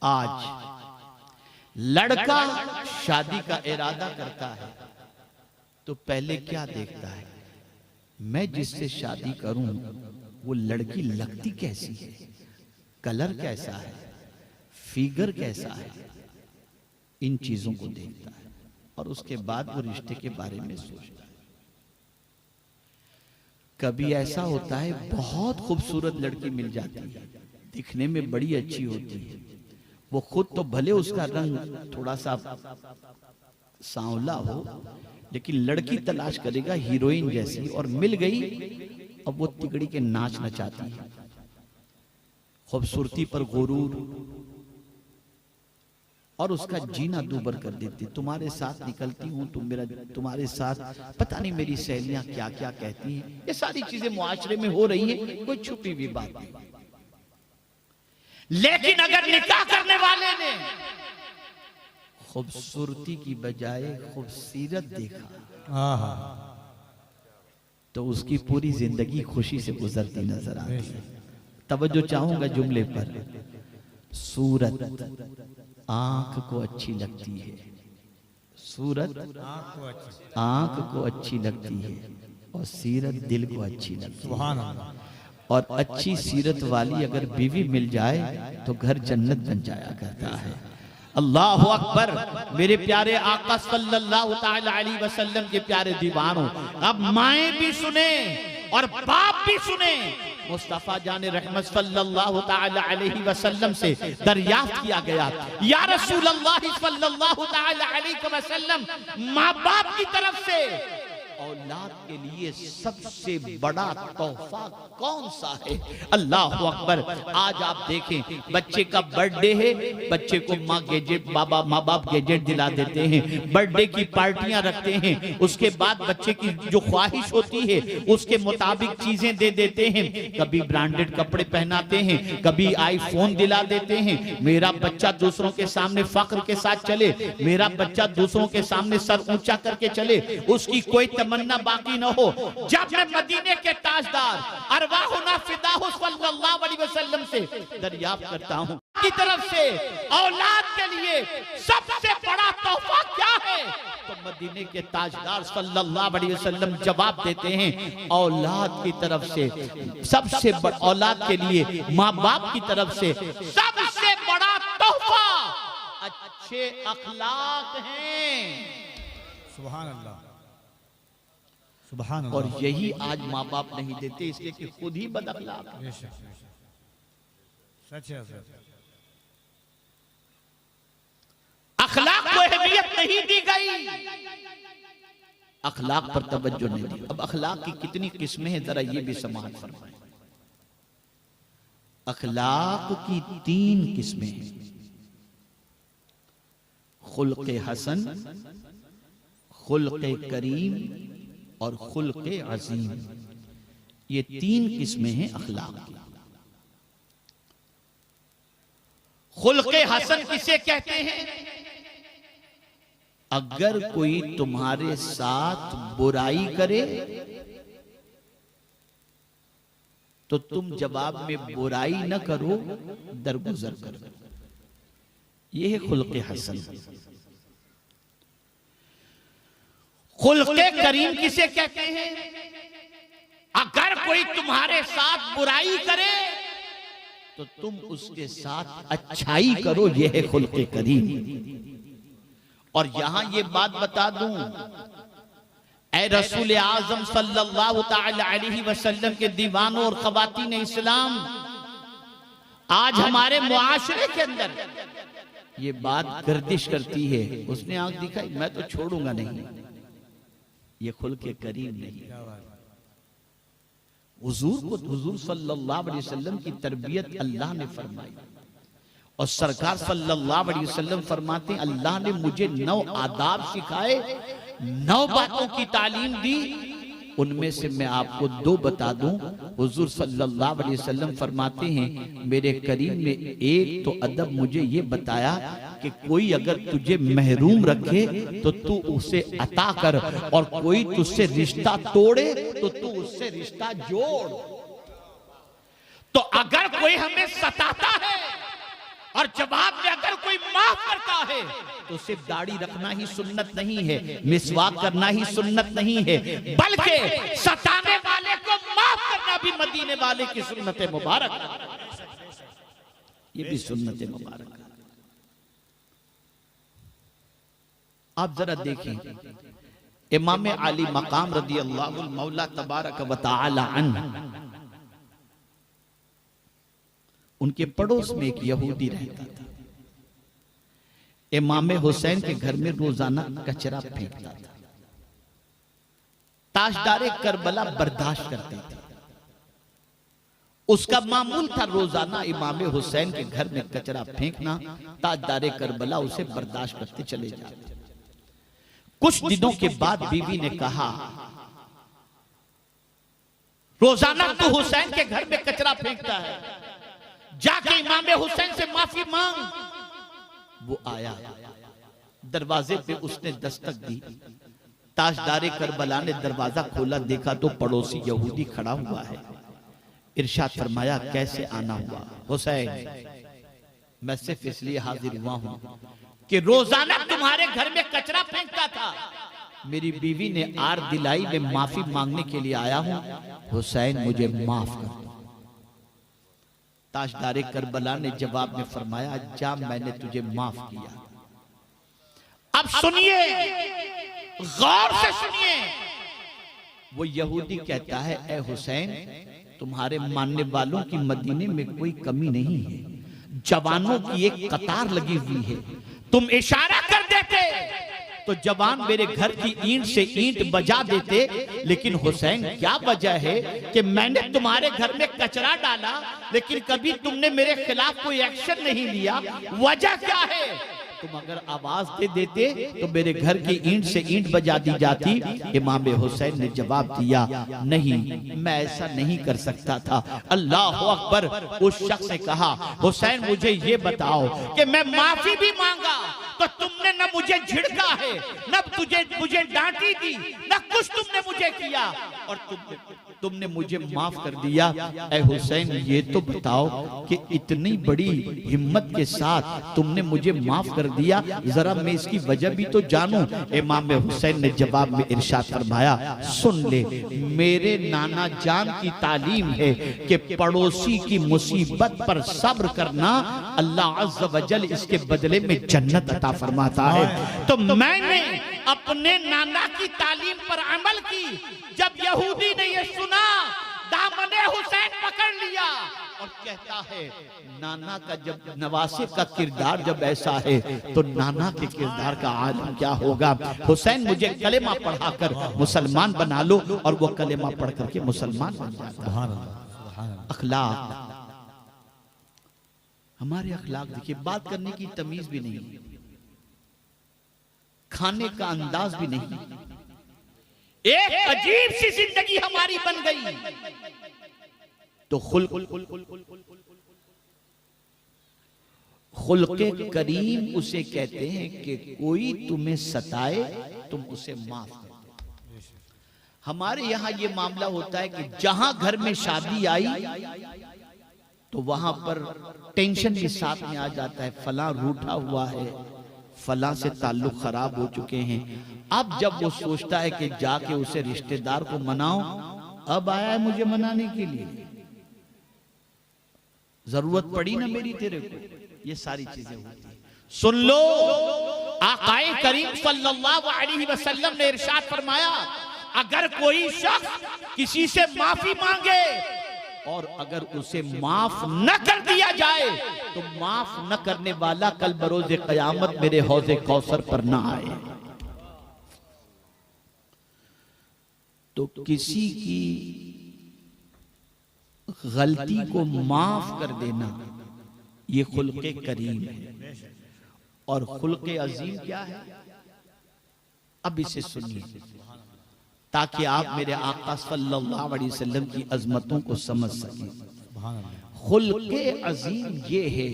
आज लड़का शादी का इरादा करता है तो पहले क्या देखता है, मैं जिससे शादी करूं वो लड़की लगती कैसी है, कलर कैसा है, फिगर कैसा है, इन चीजों को देखता है और उसके बाद वो रिश्ते के बारे में सोचता है। कभी ऐसा होता है बहुत खूबसूरत लड़की मिल जाती है, दिखने में बड़ी अच्छी होती है, वो खुद तो भले उसका रंग थोड़ा सा सांवला हो, लेकिन लड़की तलाश करेगा हीरोइन जैसी, और मिल गई अब वो तिगड़ी के नाच नचाती है, खूबसूरती पर गुरूर, और उसका जीना दूबर कर देती। तुम्हारे साथ निकलती हूं तो मेरा तुम्हारे साथ पता नहीं मेरी सहेलियां क्या क्या कहती हैं, ये सारी चीजें मुआशरे में हो रही हैं, कोई छुपी हुई बात नहीं। लेकिन अगर निकाह करने वाले ने खूबसूरती की बजाय खूबसूरत देखा तो उसकी पूरी जिंदगी खुशी से गुजरती नजर आती है। तवज्जो चाहूंगा जुमले पर। सूरत आंख को अच्छी लगती है, सूरत आंख को अच्छी लगती है और सीरत दिल को अच्छी लगती है। और अच्छी सीरत वाली अगर बीवी मिल जाए तो घर जन्नत बन जाया करता है। अल्लाह अकबर। मेरे प्यारे आका सल्लल्लाहु ताला अलैहि वसल्लम के प्यारे दीवानों, अब माएं भी सुने और बाप भी सुने। मुस्तफा जाने रहमत सल्लल्लाहु ताला अलैहि वसल्लम से दरियाफ्त किया गया, या रसूल अल्लाह सल्लल्लाहु ताला अलैहि वसल्लम, माँ बाप की तरफ से औलाद के लिए सबसे बड़ा तोहफा कौन सा है? अल्लाह अकबर। आज आप देखें, बच्चे का बर्थडे है, बच्चे को माँ बाप गैजेट दिला देते हैं, बर्थडे की पार्टियां रखते हैं, उसके बाद बच्चे की जो ख्वाहिश होती है उसके मुताबिक चीजें दे देते हैं। कभी ब्रांडेड कपड़े पहनाते हैं, कभी आईफोन दिला देते हैं। मेरा बच्चा दूसरों के सामने फख्र के साथ चले, मेरा बच्चा दूसरों के सामने सर ऊंचा करके चले, उसकी कोई तमन्ना बाकी न हो। जब मैं मदीने के ताजदार अरवाहुना फिदाहु सल्लल्लाहु अलैहि वसल्लम से दरियाफ्त करता हूं की तरफ से औलाद के लिए सबसे बड़ा तोहफा क्या है, तो मदीने के ताजदार सल्लल्लाहु अलैहि वसल्लम जवाब देते हैं, औलाद की तरफ से सबसे बड़ा, औलाद के लिए माँ बाप की तरफ से सबसे बड़ा तोहफा अच्छे अखलाक हैं। सुभान अल्लाह, सुभान और अल्लाह। यही आज माँ बाप नहीं देते, इसलिए कि खुद ही बदअखलाक हैं। सच है, सच है। अखलाक को अहमियत नहीं दी गई, अखलाक पर तवज्जो नहीं दी। अब अखलाक की कितनी किस्में हैं, जरा ये भी समाज फरमाएं। अखलाक की 3 किस्में हैं, खुल्क़े हसन, खुल्क़े करीम और खुल्क़े अजीम। ये 3 किस्में हैं अखलाक की। खुल्क़े हसन किसे कहते हैं? अगर कोई तुम्हारे साथ बुराई करे तो तुम जवाब में बुराई न करो, दरगुजर करो। यह है खुल्क़े हसन। खुल्क़े करीम किसे कहते हैं? अगर कोई तुम्हारे साथ बुराई करे तो तुम उसके साथ अच्छाई करो, यह है खुल्क़े करीम। और यहां ये बात बता दूं, ऐ रसूल आजम सल्लल्लाहु ताला अलैहि वसल्लम के दीवानों और ख़वातीन इस्लाम, आज हमारे मुआशरे के अंदर ये बात गर्दिश करती है। उसने आंख दिखाई, मैं तो छोड़ूंगा नहीं, ये खुल्क़े करीम नहीं। हुजूर सल्लल्लाहु अलैहि वसल्लम की तरबियत अल्लाह ने फरमाई, और सरकार सल्लल्लाहु अलैहि वसल्लम फरमाते हैं, अल्लाह ने मुझे 9 आदाब सिखाए, 9 बातों की तालीम दी, उनमें से मैं आपको 2 बता दूं। हुजूर सल्लल्लाहु अलैहि वसल्लम फरमाते हैं, मेरे करीम ने एक तो अदब मुझे ये बताया कि कोई अगर तुझे महरूम रखे तो तू उसे अता कर, और कोई तुझसे रिश्ता तोड़े तो तू उससे रिश्ता जोड़। तो अगर कोई हमें सताता है और जवाब में अगर कोई माफ करता है तो सिर्फ दाढ़ी रखना ही सुन्नत नहीं है, मिसवाक करना ही सुन्नत नहीं है, बल्कि सताने वाले को माफ करना भी मदीने वाले की सुन्नत मुबारक, ये भी सुन्नत मुबारक। आप जरा देखें, इमाम अली मकाम रदी अल्लाह मौला तबारक व तआला अन्हु, उनके पड़ोस में एक यहूदी रहता था। इमाम हुसैन के घर में रोजाना कचरा फेंकता था। ताजदारे करबला बर्दाश्त करते थे। उसका मामूल था रोजाना इमाम हुसैन के घर में कचरा फेंकना। ताजदारे करबला उसे बर्दाश्त करते चले जाते। कुछ दिनों के बाद बीवी ने कहा, रोजाना तू हुसैन के घर में कचरा फेंकता है, जाके इमाम हुसैन से माफी मांग। वो आया, दरवाजे पे उसने दस्तक दी। ताजदारे करबला ने दरवाजा खोला, देखा तो पड़ोसी यहूदी खड़ा हुआ है। इरशाद फरमाया, कैसे आना हुआ? हुसैन, मैं सिर्फ इसलिए हाजिर हुआ हूं कि रोजाना तुम्हारे घर में कचरा फेंकता था, मेरी बीवी ने आर दिलाई, में माफी मांगने के लिए आया हूं। हुसैन, मुझे माफ कर दो। ताजदारे करबला ने जवाब में फरमाया, जा मैंने तुझे माफ किया। अब सुनिए, गौर से सुनिए। वो यहूदी कहता है, ए हुसैन, तुम्हारे मानने वालों की मदीने में कोई कमी नहीं है, जवानों की एक कतार लगी हुई है, तुम इशारा कर देते तो जवान मेरे घर की ईंट से ईंट बजा देते। लेकिन हुसैन, क्या वजह है कि मैंने तुम्हारे घर में कचरा डाला लेकिन कभी तुमने मेरे खिलाफ कोई एक्शन नहीं लिया, वजह क्या है? तुम अगर आवाज दे देते तो मेरे घर की ईंट से ईंट बजा दी जाती। इमाम हुसैन ने जवाब दिया, नहीं, मैं ऐसा नहीं कर सकता था। अल्लाह अकबर। उस शख्स ने कहा, हुसैन मुझे ये बताओ कि मैं माफी भी मांगा तो तुमने न मुझे झिड़का है, न मुझे डांटी थी, न कुछ तुमने मुझे किया, और तुमने मुझे माफ कर दिया। ए हुसैन, ये तो बताओ कि इतनी बड़ी हिम्मत के साथ तुमने मुझे माफ कर दिया, जरा मैं इसकी वजह भी तो जानूं। इमाम हुसैन ने जवाब में इरशाद फरमाया, सुन ले, मेरे नाना जान की तालीम है कि पड़ोसी की मुसीबत पर सब्र करना अल्लाह अज़्ज़ व जल इसके बदले में जन्नत अता फरमाता है। तो मैंने अपने नाना की तालीम पर अमल की। जब यहूदी ने ये सुना, दामने हुसैन पकड़ लिया और कहता है, नाना का जब नवासे का किरदार जब ऐसा है तो नाना के किरदार का आलम क्या होगा। हुसैन, मुझे कलेमा पढ़ाकर मुसलमान बना लो, और वो कलेमा पढ़ करके मुसलमान बन जाता है। अखलाक, हमारे अखलाक देखिए, बात करने की तमीज भी नहीं, खाने का अंदाज भी नहीं, एक अजीब सी जिंदगी हमारी बन गई। तो खुल्के करीम उसे कहते हैं कि कोई तुम्हें सताए तुम उसे माफ कर दो। हमारे यहां ये मामला होता है कि जहां घर में शादी आई तो वहां पर टेंशन भी साथ में आ जाता है, फला रूठा हुआ है, फला से ताल्लुक खराब हो चुके हैं। अब जब वो सोचता है कि जाके उसे रिश्तेदार को मनाओ, अब आया है मुझे मनाने के लिए, जरूरत पड़ी ना मेरी तेरे को, ये सारी चीजें होती हैं। सुन लो, आकाए करीम सल्लल्लाहु अलैहि वसल्लम ने इरशाद फरमाया, अगर कोई शख्स किसी से माफी मांगे और अगर उसे माफ न कर दिया जाए तो माफ न करने वाला कल बरोज़े क़यामत मेरे हौज़े कौसर पर ना आए। तो किसी की गलती को माफ कर देना ये खुल्के करीम है। और खुल्के अजीम क्या है, अब इसे सुनिए ताकि आप मेरे आका सल्लल्लाहु अलैहि वसल्लम की अजमतों को समझ सकें। खुल्के अजीम ये है,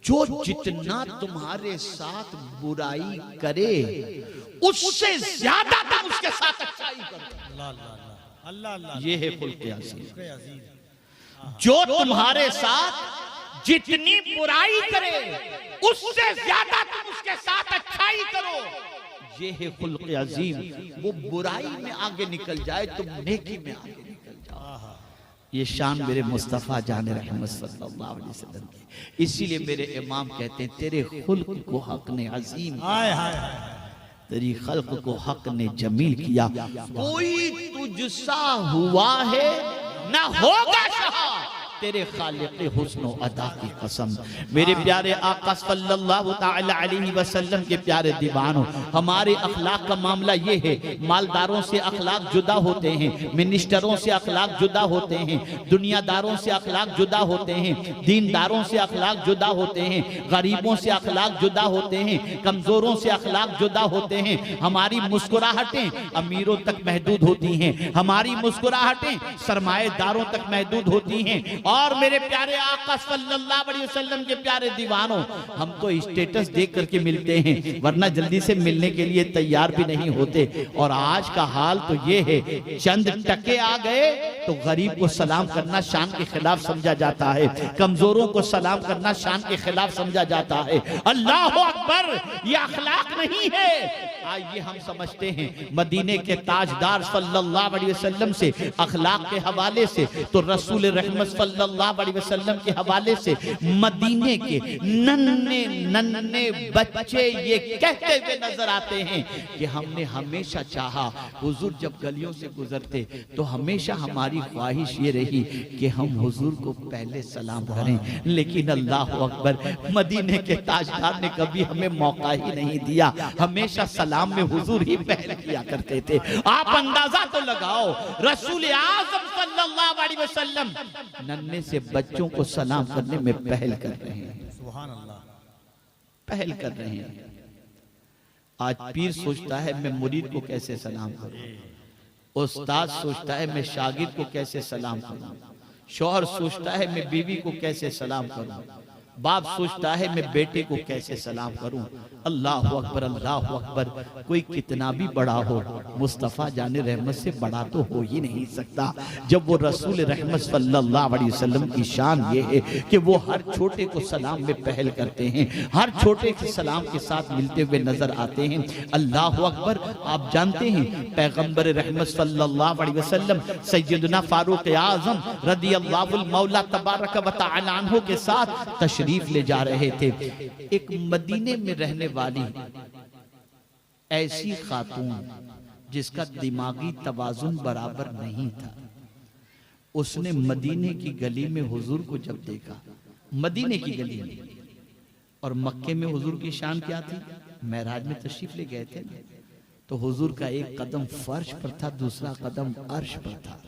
जो जितना तुम्हारे साथ बुराई करे उससे ज्यादा तुम उसके साथ अच्छाई करो। अल्लाह, ये है खुल्के अजीम। जो तुम्हारे साथ जितनी बुराई करे उससे ज्यादा तुम उसके साथ अच्छाई करो, ये है खुल्के अजीम। वो बुराई में आगे निकल जाए, तुम नेकी में आगे निकल जाओ। ये शान मेरे मुस्तफा जाने रहमत सल्लल्लाहु अलैहि वसल्लम की। इसीलिए मेरे इमाम कहते हैं, तेरे खुल्क को हक ने अजीम, तेरी खल्क को हक ने जमील किया। कोई तुझसा हुआ है ना होगा शाह, तेरे खालिक़े हुस्न व अदा की कसम। मेरे प्यारे आका सल्लल्लाहु ताला अलैहि वसल्लम के प्यारे दीवानों, हमारे अखलाक का मामला ये है, मालदारों से अखलाक जुदा होते हैं, मिनिस्टरों से अखलाक जुदा होते हैं, दुनियादारों से अखलाक जुदा होते हैं, दीनदारों से अखलाक जुदा होते हैं, गरीबों से अखलाक जुदा होते हैं, कमजोरों से अखलाक जुदा होते हैं। हमारी मुस्कुराहटें अमीरों तक महदूद होती हैं, हमारी मुस्कुराहटें सरमाएदारों तक महदूद होती हैं। और मेरे प्यारे आका सल्लल्लाहु अलैहि वसल्लम के प्यारे दीवानों, हम तो स्टेटस देख करके मिलते हैं, वरना जल्दी से मिलने के लिए तैयार भी नहीं होते। और आज का हाल तो ये है, चंद टके आ गए तो गरीब को सलाम करना शान के खिलाफ समझा जाता है, कमजोरों को सलाम करना शान के खिलाफ समझा जाता है। अल्लाह अकबर, ये अखलाक नहीं है। आइए हम समझते हैं मदीने के ताजदार सल्लल्लाहु अलैहि वसल्लम से अखलाक के हवाले से, तो रसूल रहमत सल्लल्लाहु अलैहि वसल्लम के हवाले से मदीने के नन्हे नन्हे बच्चे ये कहते हुए नजर आते हैं कि हमने हमेशा चाहा, हुजूर जब गलियों से गुजरते तो हमेशा हमारी ख्वाहिश ये रही कि हम हुजूर को पहले सलाम करें, लेकिन अल्लाह अकबर, मदीने के ताजदार ने कभी हमें मौका ही नहीं दिया, हमेशा सलाम में हुजूर ही पहल किया करते थे। आप अंदाजा तो लगाओ, रसूल आज़म सल्लल्लाहु अलैहि वसल्लम नन्हे से बच्चों को सलाम करने में पहल कर रहे हैं, सुभान अल्लाह, पहल कर रहे हैं। आज पीर सोचता है मैं मुरीद को कैसे सलाम करूं, उस्ताद सोचता है मैं शागिर्द को कैसे सलाम करूं, शौहर सोचता है मैं बीवी को कैसे सलाम करूं, बाप सोचता है मैं बेटे को कैसे सलाम करूं। अल्लाह अकबर, अल्लाह अकबर। कोई कितना भी बड़ा हो, मुस्तफ़ा जाने रहमत से बड़ा तो हो ही नहीं सकता। जब वो रसूल रहमत सल्लल्लाहु अलैहि वसल्लम की शान ये है कि वो हर छोटे को सलाम में पहल करते हैं, हर छोटे के सलाम के साथ मिलते हुए नजर आते हैं। अल्लाह अकबर। आप जानते हैं पैगंबर रहमत सल्लल्लाहु अलैहि वसल्लम सैयदना फारूक आज़म रदियल्लाहु मौला तबारक व तआला अन्हु के साथ तशरीफ ले जा रहे थे। एक मदीने में रहने वाली ऐसी खातून जिसका दिमागी तवाजुन बराबर नहीं था, उसने मदीने की गली में हुजूर को जब देखा, मदीने की गली में, और मक्के में हुजूर की शान क्या थी, महराज में तशरीफ ले गए थे, तो हुजूर का एक कदम फर्श पर था, दूसरा कदम अर्श पर था।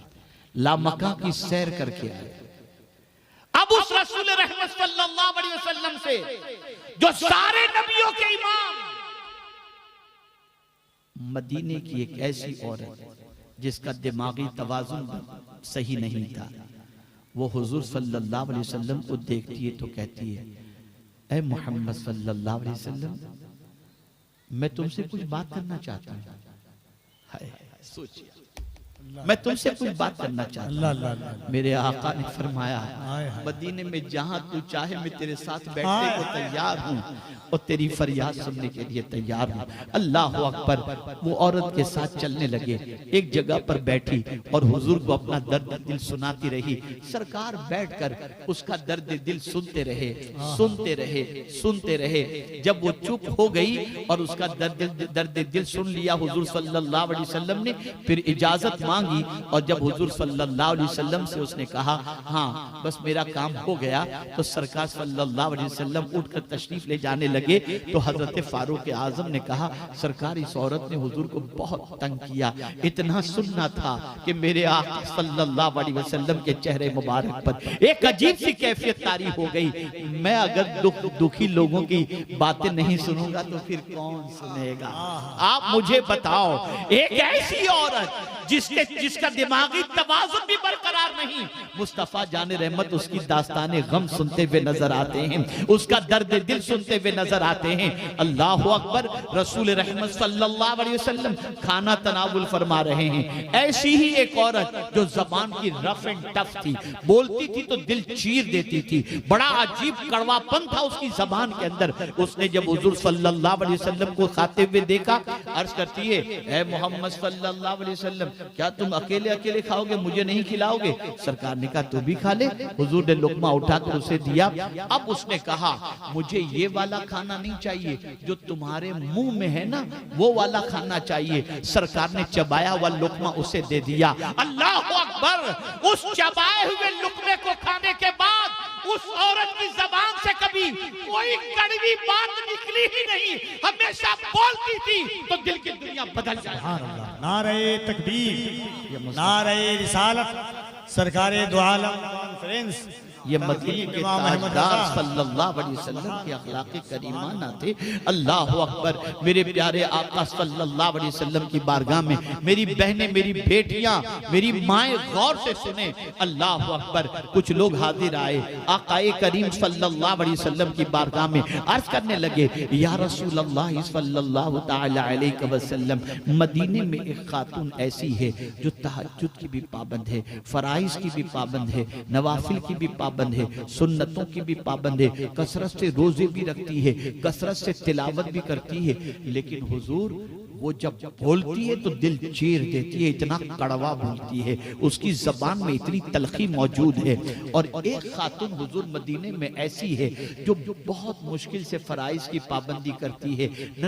लामका की सैर करके आए। अब उस रसूल रहमत सल्लल्लाहु अलैहि वसल्लम से जो सारे नबियों के इमाम, मदीने की एक ऐसी औरत जिसका दिमागी तवाजुन सही नहीं था, वो हुजूर सल्लल्लाहु अलैहि वसल्लम को देखती है तो कहती है, ऐ मोहम्मद सल्लल्लाहु अलैहि वसल्लम, मैं तुमसे कुछ बात करना चाहता हूँ। हाय सोचिए, मैं तुमसे कुछ बात करना चाहता हूँ। मेरे आका ने फरमाया, मदीने में जहां तू चाहे मैं तेरे साथ बैठने को तैयार हूँ और तेरी फरियाद सुनने के लिए तैयार हूँ। अल्लाह अकबर। वो औरत के साथ चलने लगे, एक जगह पर बैठी और हुजूर को अपना दर्द दिल सुनाती रही। सरकार बैठकर उसका दर्द दिल सुनते रहे, सुनते रहे, सुनते रहे। जब वो चुप हो गई और उसका दर्द दिल सुन लिया हुजूर सल्लल्लाहु अलैहि वसल्लम ने, फिर इजाजत मांगी। और जब हुजूर सल्लल्लाहु अलैहि वसल्लम से उसने कहा, हाँ बस मेरा काम हो गया, तो सरकार सल्लल्लाहु अलैहि वसल्लम उठकर तशरीफ ले जाने लगे। तो हजरत फारूक आजम ने कहा, सरकार इस औरत ने हुजूर को बहुत तंग किया, इतना सुनना था कि मेरे आका सल्लल्लाहु अलैहि वसल्लम के चेहरे मुबारक पर एक अजीब सी कैफियत तारी हो गई। मैं अगर दुखी लोगों की बातें नहीं सुनूंगा तो फिर कौन सुनेगा? आप मुझे बताओ, एक ऐसी औरत जिसका दिमागी तवाज़ुन भी बरकरार नहीं, मुस्तफा जाने रहमत उसकी दास्ताने गम सुनते हुए नजर आते हैं, उसका दर्द दिल सुनते हुए नजर आते हैं। अल्लाह अकबर। रसूल रहमत सल्लल्लाहु अलैहि वसल्लम खाना तनावुल फरमा रहे हैं। ऐसी ही एक औरत जो जबान की रफ एंड टफ थी, बोलती थी तो दिल चीर देती थी, बड़ा अजीब कड़वापन था उसकी जबान के अंदर। उसने जब हुजूर सल्लल्लाहु अलैहि वसल्लम को खाते हुए देखा, अर्ज करती है, ऐ मोहम्मद सल्लल्लाहु अलैहि वसल्लम, क्या तुम अकेले अकेले खाओगे, मुझे नहीं खिलाओगे? सरकार ने कहा तू भी खा ले। हुजूर ने लुकमा उठाकर उसे दिया। अब उसने कहा, मुझे ये वाला खाना नहीं चाहिए जो तुम्हारे मुंह में है ना, वो वाला खाना चाहिए। सरकार ने चबाया हुआ लुकमा उसे दे दिया। अल्लाह अकबर। उस चबाए हुए लुकमे को खाने के बाद उस औरत की जबान से कभी कोई कड़वी बात निकली ही नहीं, हमेशा बोलती थी तो दिल की दुनिया बदल जाए। नारे तकबीर, नारे रिसालत, सरकारे दो आलम कॉन्फ्रेंस। ये मदीने के ताजदार सल्लल्लाहु अलैहि वसल्लम के अखलाक़ करीमाना थे। अल्लाह अकबर। मेरे प्यारे आका सल्लल्लाहु अलैहि वसल्लम की बारगाह में मेरी बहनें, मेरी बेटियां, मेरी माएँ गौर से सुने। अल्लाह अकबर। कुछ लोग हाजिर आए, आकाए करीम सल्लल्लाहु अलैहि वसल्लम की बारगाह में अर्ज करने लगे, या रसूल अल्लाह सल्लल्लाहु तआला अलैहि वसल्लम, मदीने में एक खातून ऐसी है जो तहज्जुद की भी पाबंद है, फराइज की भी पाबंद है, नवाफिल की भी पाबंद पाबंद है, सुन्नतों की भी पाबंद है, कसरत से रोजे भी रखती है, कसरत से तिलावत भी करती है, लेकिन हुजूर वो जब बोलती है तो दिल चीर देती है, इतना कड़वा बोलती है, उसकी जबान में इतनी तलखी मौजूद है। और एक खातून हुजूर मदीने में ऐसी है जो बहुत मुश्किल से फराइज की पाबंदी करती है, न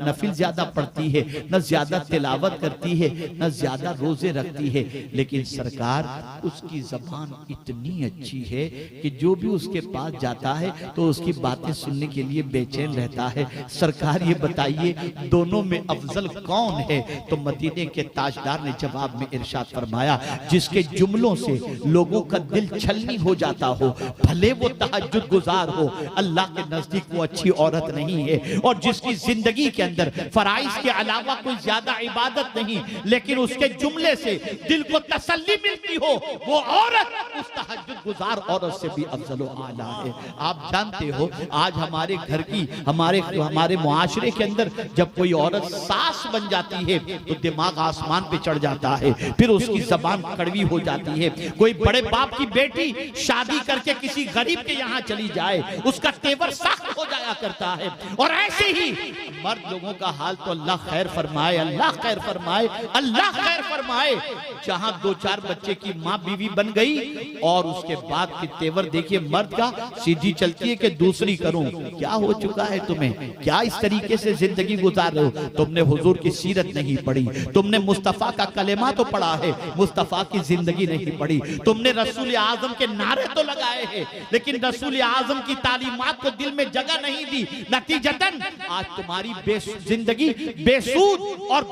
नफिल ज्यादा पढ़ती है, न ज्यादा तिलावत करती है, न ज्यादा रोजे रखती है, लेकिन सरकार उसकी जबान इतनी अच्छी है कि जो भी उसके पास जाता है तो उसकी बातें सुनने के लिए बेचैन रहता है। सरकार ये बताइए दोनों में अफजल कौन है? तो मदीने के ताजदार ने जवाब में इरशाद फरमाया, जिसके जुमलों से लोगों का दिल छलनी हो जाता हो, भले वो तहज्जुद गुजार हो, अल्लाह के नजदीक वो अच्छी औरत नहीं है। और जिसकी जिंदगी के अंदर फराइज के अलावा कोई ज्यादा इबादत नहीं, लेकिन उसके जुमले से दिल को तसल्ली मिलती हो, वो औरत उस तहज्जुद गुजार औरत से भी अफजल व आला है। आप जानते हो आज हमारे घर की हमारे मुआशरे के अंदर जब कोई औरत सास बन जाती है तो दिमाग आसमान पे चढ़ जाता है, फिर उसकी जबान कड़वी हो जाती है। कोई बड़े बाप की बेटी शादी करके किसी गरीब के यहाँ चली जाए, उसका तेवर सख्त हो जाया करता है। और ऐसे ही मर्द लोगों का हाल तो अल्लाह खैर फरमाए, अल्लाह खैर फरमाए, अल्लाह खैर फरमाए। जहां 2-4 बच्चे की माँ बीवी बन गई और उसके बाद की तेवर देखिए मर्द का, सीधी चलती है कि दूसरी करूं। क्या हो चुका है तुम्हें? क्या इस तरीके से जिंदगी गुजार रहे हो? तुमने हुजूर की सीरत नहीं पढ़ी, तुमने मुस्तफा का कलेमा तो पढ़ा है, मुस्तफा की जिंदगी नहीं पढ़ी। तुमने रसूल आजम के नारे तो लगाए हैं, लेकिन रसूल आजम की तालीमात को दिल में जगह नहीं दी। नतीजतन आज तुम्हारी जिंदगी बेसूद और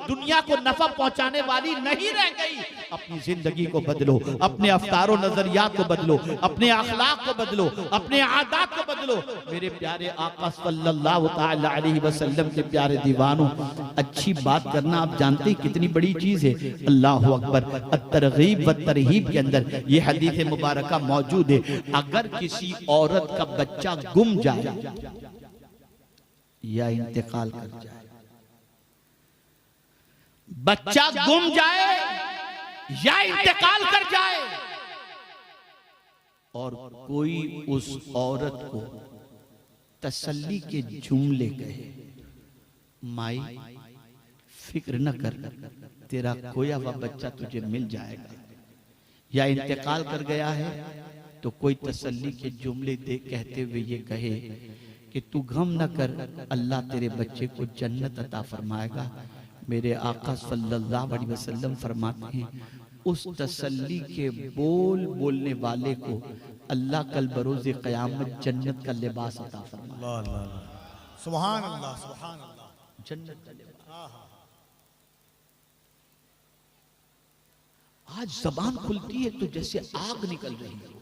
दुनिया को नफा पहुंचाने वाली नहीं रह गई। अपनी जिंदगी को बदलो, अपने अफकार और नजरियात को बदलो, अपने अखलाक को बदलो, अपने आदात को बदलो। मेरे प्यारे आका सल्लल्लाहु तआला अलैहि वसल्लम के प्यारे दीवानों, अच्छी बात करना आप जानते हैं कितनी बड़ी चीज है। अल्लाह अकबर। अत-तरगीब व तरहीब के अंदर ये हदीस मुबारका मौजूद है, अगर किसी औरत का बच्चा गुम जाए या इंतकाल कर जाए, बच्चा गुम जाए या इंतकाल कर जाए और कोई उस औरत को तसल्ली के जुमले कहे, माई फिक्र न कर, तेरा खोया हुआ बच्चा तुझे मिल जाएगा, या इंतकाल कर गया है तो कोई तसल्ली के जुमले दे कहते हुए ये कहे कि तू गम न कर, अल्लाह तेरे बच्चे को जन्नत अता फरमाएगा। मेरे आका सल्लल्लाहु अलैहि वसल्लम फरमाते हैं, उस तसल्ली के बोल बोलने वाले को अल्लाह कल बरोज़े क़यामत जन्नत का लिबास अता फरमाएगा। सुभान अल्लाह, सुभान अल्लाह। जन्नत का लिबास। आज जबान खुलती है तो जैसे आग निकल रही है।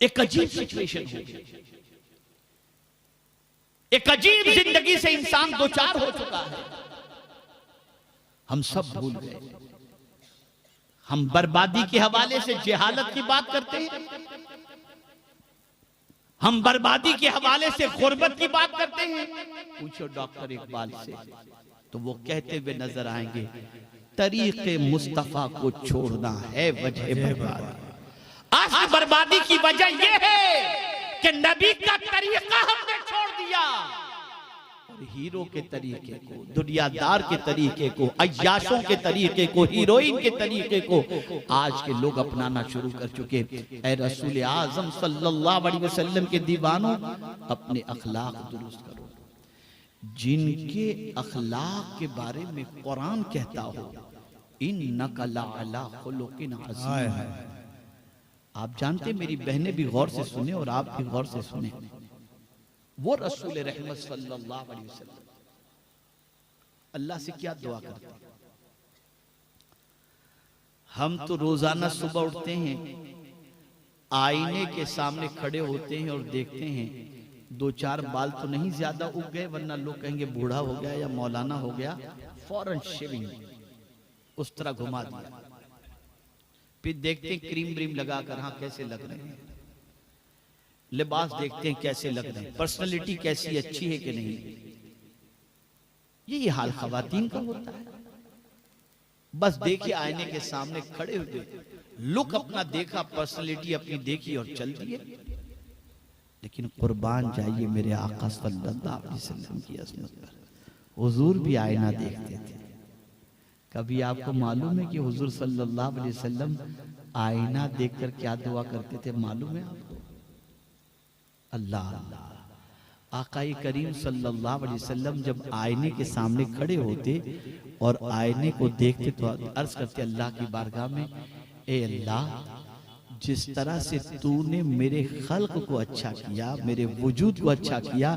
एक अजीब सिचुएशन हो गई, एक अजीब जिंदगी से इंसान दो चार हो चुका है। हम सब भूल गए, हम बर्बादी के हवाले से जहालत की बात करते हैं, हम बर्बादी के हवाले से गुर्बत की बात करते हैं। पूछो डॉक्टर इकबाल से तो वो कहते हुए नजर आएंगे, तरीके मुस्तफा को छोड़ना है वजह बर्बादी। आज की बर्बादी की वजह यह है कि नबी का तरीका हमने छोड़ दिया और हीरो के तरीके को, दुनियादार के तरीके को, अय्याशों के तरीके को, हीरोइन के तरीके को आज के लोग अपनाना शुरू कर चुके। ऐ रसूल आजम सल्लल्लाहु अलैहि वसल्लम के दीवानों, अपने अखलाक दुरुस्त करो। जिनके अखलाक के बारे में कुरान कहता हो, इन्नका लअला खुलुकिन अज़ीम। आप जानते, मेरी बहनें भी गौर से सुने और आप भी गौर से सुने, वो रसूल रहमत सल्लल्लाहु अलैहि वसल्लम अल्लाह से क्या दुआ करते हैं। हम तो रोजाना सुबह उठते हैं, आईने के सामने खड़े होते हैं और देखते हैं दो चार बाल तो नहीं ज्यादा उग गए, वरना लोग कहेंगे बूढ़ा हो गया या मौलाना हो गया, फौरन शेविंग उस तरह घुमा दिया। फिर देखते हैं क्रीम व्रीम लगाकर, हाँ कैसे लग रहे हैं, लिबास देखते हैं कैसे लग रहे हैं, पर्सनालिटी कैसी अच्छी है कि नहीं। यही हाल खवातीन का होता है। बस देखिए आईने के सामने खड़े हुए, लुक अपना देखा, पर्सनैलिटी अपनी देखी और चल दिए। लेकिन कुर्बान जाइए मेरे आका सल्लल्लाहु अलैहि वसल्लम की अज़मत पर, हुजूर भी आईना देखते थे। कभी आपको मालूम है कि हुजूर सल्लल्लाहु अलैहि वसल्लम आईना देखकर क्या दुआ करते थे? मालूम है आपको? अल्लाह अल्लाह, आकाई करीम सल्लल्लाहु अलैहि वसल्लम जब आईने के सामने खड़े होते और आईने को देखते तो अर्ज करते अल्लाह की बारगाह में, ए अल्लाह, जिस तरह से तूने मेरे खल्क को अच्छा किया, मेरे वजूद को अच्छा किया,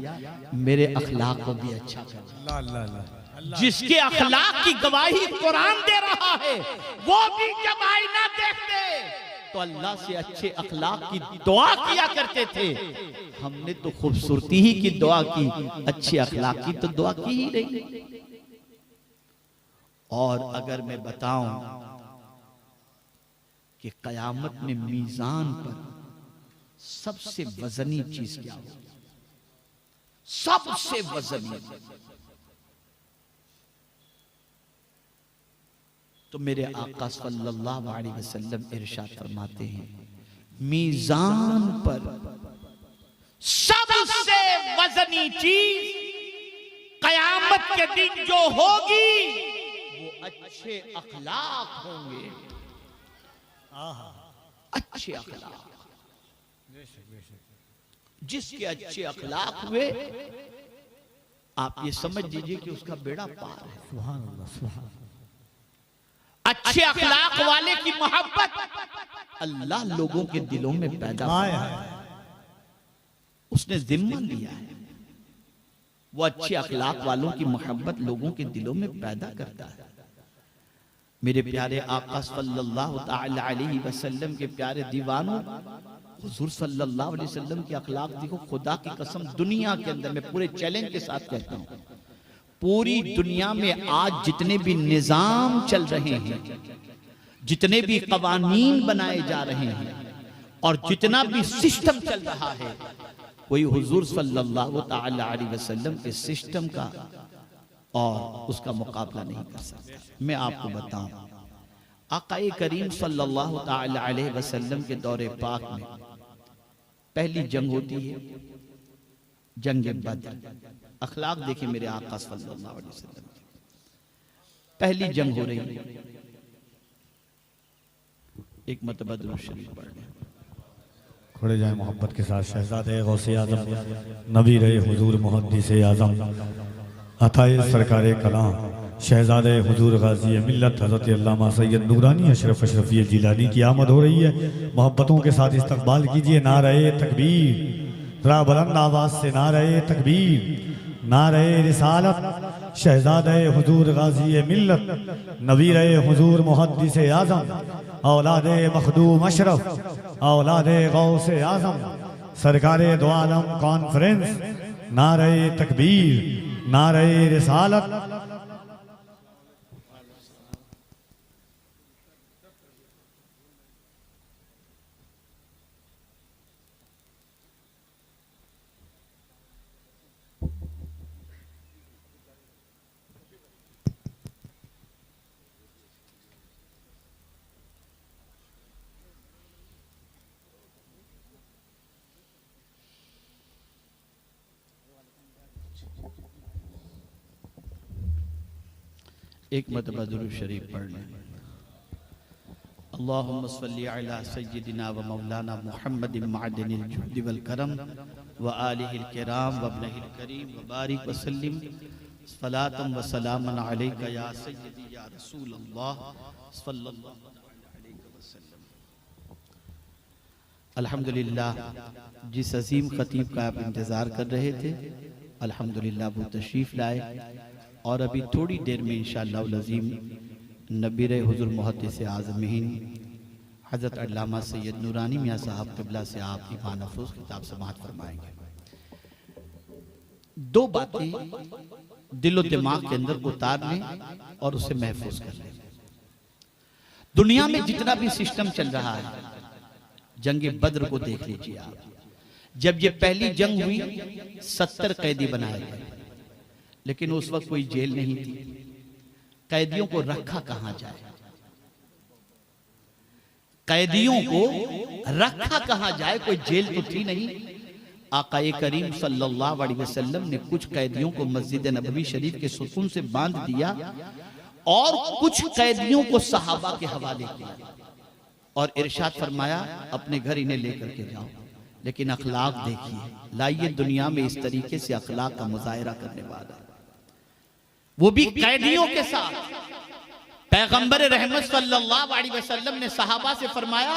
मेरे अखलाक को भी अच्छा कर। जिसके अखलाक की गवाही कुरान दे रहा है, वो भी जब आईना देखते तो अल्लाह से अच्छे अखलाक की दुआ किया करते थे। हमने तो खूबसूरती ही की दुआ की, अच्छे अखलाक की तो दुआ की ही नहीं। और अगर मैं बताऊं कि कयामत में मीजान पर सबसे वजनी चीज क्या हो? सबसे वजनी तो मेरे आका सल्लल्लाहु अलैहि वसल्लम इरशाद फरमाते हैं, मीजान पर सबसे वजनी चीज कयामत के दिन जो होगी वो अच्छे अखलाक होंगे। अच्छे अखलाक, जिसके अच्छे अखलाक हुए आप ये समझ लीजिए कि उसका बेड़ा पार है। सुभान अल्लाह, सुभान। अच्छे अखलाक वाले की मोहब्बत अल्लाह लोगों के दिलों में पैदा उसने जिम्मा लिया है। वो अच्छे अखलाक वालों की मोहब्बत लोगों के दिलों में पैदा करता है। मेरे प्यारे आका सल्लल्लाहु ताला अलैहि वसल्लम के प्यारे दीवानों, हुजूर सल्लल्लाहु अलैहि वसल्लम के अखलाक देखो। खुदा की कसम, दुनिया के अंदर मैं पूरे चैलेंज के साथ कहता हूं, पूरी दुनिया में आज जितने भी निजाम चल रहे हैं, जितने भी कवानीन बनाए जा रहे हैं और जितना भी सिस्टम चल रहा है, कोई हुजूर सल्लल्लाहु ताला अलैहि वसल्लम के सिस्टम का और उसका मुकाबला नहीं कर सकता। मैं आपको बताऊं, आकाए करीम सल्लल्लाहु ताला अलैहि वसल्लम के दौरे पाक में पहली जंग होती है, जंग बदर। अखलाक देखिए मेरे आका सल्लल्लाहु अलैहि वसल्लम, पहली जंग हो रही है। एक मरतबा दुरूद शरीफ पढ़ लें। खड़े जाए मोहब्बत के साथ। शहजादे गौसे आजम, नबी रहे हुजूर मुहद्दिस आजम, अताए सरकारे कलाम, शहजादे हुजूर गाजी मिल्लत हज़रत अल्लामा सैयद नूरानी अशरफ अशरफी जिलानी की आमद हो रही है। मोहब्बतों के साथ इस्तकबाल कीजिए। नारे तकबीर, जरा बुलंद आवाज से नारे तकबीर, नारे रिसालत। शहजादे हुजूर गाजी मिल्लत, नबी रहे हुजूर मुहद्दिस आजम, औलादे मखदूम अशरफ, औलादे गौसे आजम, सरकारे दो आलम कॉन्फ्रेंस। नारे तकबीर, नारे रिसालत। एक मरतबा दुरूद शरीफ पढ़ लें। अल्लाहुम्मा सल्ली अला सय्यिदिना व मौलाना मुहम्मदिन मअदनिल जुहद वल करम व आलिहिल किराम व इब्निहिल करीम व बारिक व सल्लिम सलातम व सलामन अलैका या सय्यदी या रसूल अल्लाह सल्लल्लाहु अलैहि वसल्लम। अल्हम्दुलिल्लाह, जिस अजीम खतीब का आप इंतज़ार कर रहे थे, अल्हम्दुलिल्लाह वो तशरीफ़ लाए और अभी थोड़ी देर में इंशाअल्लाह अज़ीम नबीर हुज़ूर मुहद्दिस आज़मीन हज़रत अल्लामा सैयद नूरानी मियाँ साहब क़िबला से आप ईमान अफरोज़ किताब समाअत फरमाएंगे। दो बातें दिलो दिमाग के अंदर उतार लें और उसे महफूज कर लें। दुनिया में जितना भी सिस्टम चल रहा है, जंग बद्र को देख लीजिए आप। जब ये पहली जंग हुई 70 कैदी बनाए गए, लेकिन उस वक्त कोई जेल नहीं थी। कैदियों को रखा कहां जाए? कैदियों को रखा कहां जाए, कोई जेल तो थी नहीं। आकाए करीम सल्लल्लाहु अलैहि वसल्लम ने कुछ कैदियों को मस्जिद नबवी शरीफ के सुकून से बांध दिया और कुछ कैदियों को सहाबा के हवाले किया और इरशाद फरमाया अपने घर इन्हें लेकर के जाओ। लेकिन अखलाक देखिए, लाइए दुनिया में इस तरीके से अखलाक का मुजाहिरा करने वाला, वो भी कैदियों के साथ। पैगंबर रहमत सल्लल्लाहु अलैहि वसल्लम ने सहाबा से फरमाया,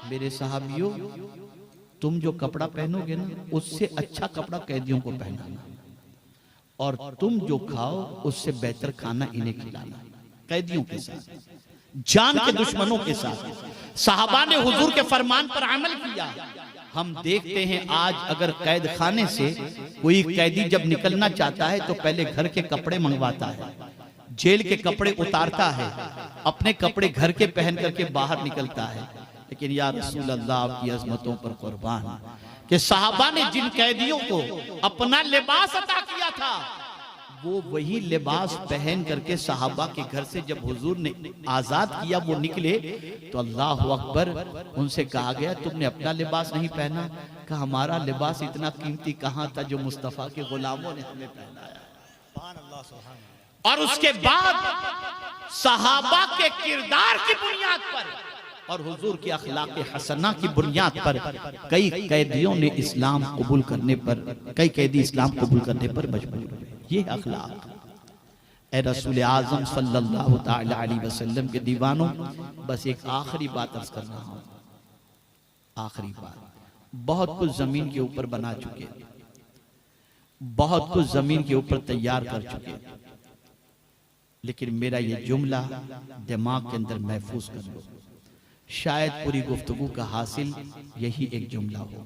मेरे सहाबियों, तुम जो कपड़ा पहनोगे ना, उससे अच्छा कपड़ा कैदियों को पहनाना, और तुम जो खाओ उससे बेहतर खाना इन्हें खिलाना। कैदियों के साथ, जान के दुश्मनों के साथ सहाबा ने हुजूर के फरमान पर अमल किया। हम देखते हैं आज अगर कैद खाने से कोई कैदी जब निकलना चाहता है तो पहले घर के कपड़े मंगवाता है, जेल के कपड़े उतारता है, अपने कपड़े घर के पहन करके बाहर निकलता है। लेकिन या रसूल अल्लाह, आपकी अजमतों पर कुर्बान कि सहाबा ने जिन कैदियों को अपना लिबास अता किया था, वो वही लिबास पहन करके सहाबा के घर से जब हुजूर ने आजाद किया, वो निकले तो अल्लाह अकबर, उनसे कहा गया तुमने अपना लिबास नहीं पहना? कहा हमारा लिबास इतना कीमती कहां था जो मुस्तफा के गुलामों ने हमें पहनाया। और उसके बाद सहाबा के किरदार की बुनियाद पर और हुजूर की अखलाक हसना की बुनियाद पर कई कैदियों ने इस्लाम कबूल करने पर, कई कैदी इस्लाम कबूल करने पर मजबूर हुए। ये अखलाक। ए रसूल आज़म सल्लल्लाहु ताला अलैहि वसल्लम के दीवानों, बस एक आखिरी बात अर्ज कर रहा हूं, आखिरी बात। बहुत कुछ जमीन के ऊपर बना चुके, बहुत कुछ जमीन के ऊपर तैयार कर चुके, लेकिन मेरा ये जुमला दिमाग के अंदर महफूज कर लो, शायद पूरी गुफ्तगू का हासिल यही एक जुमला हो।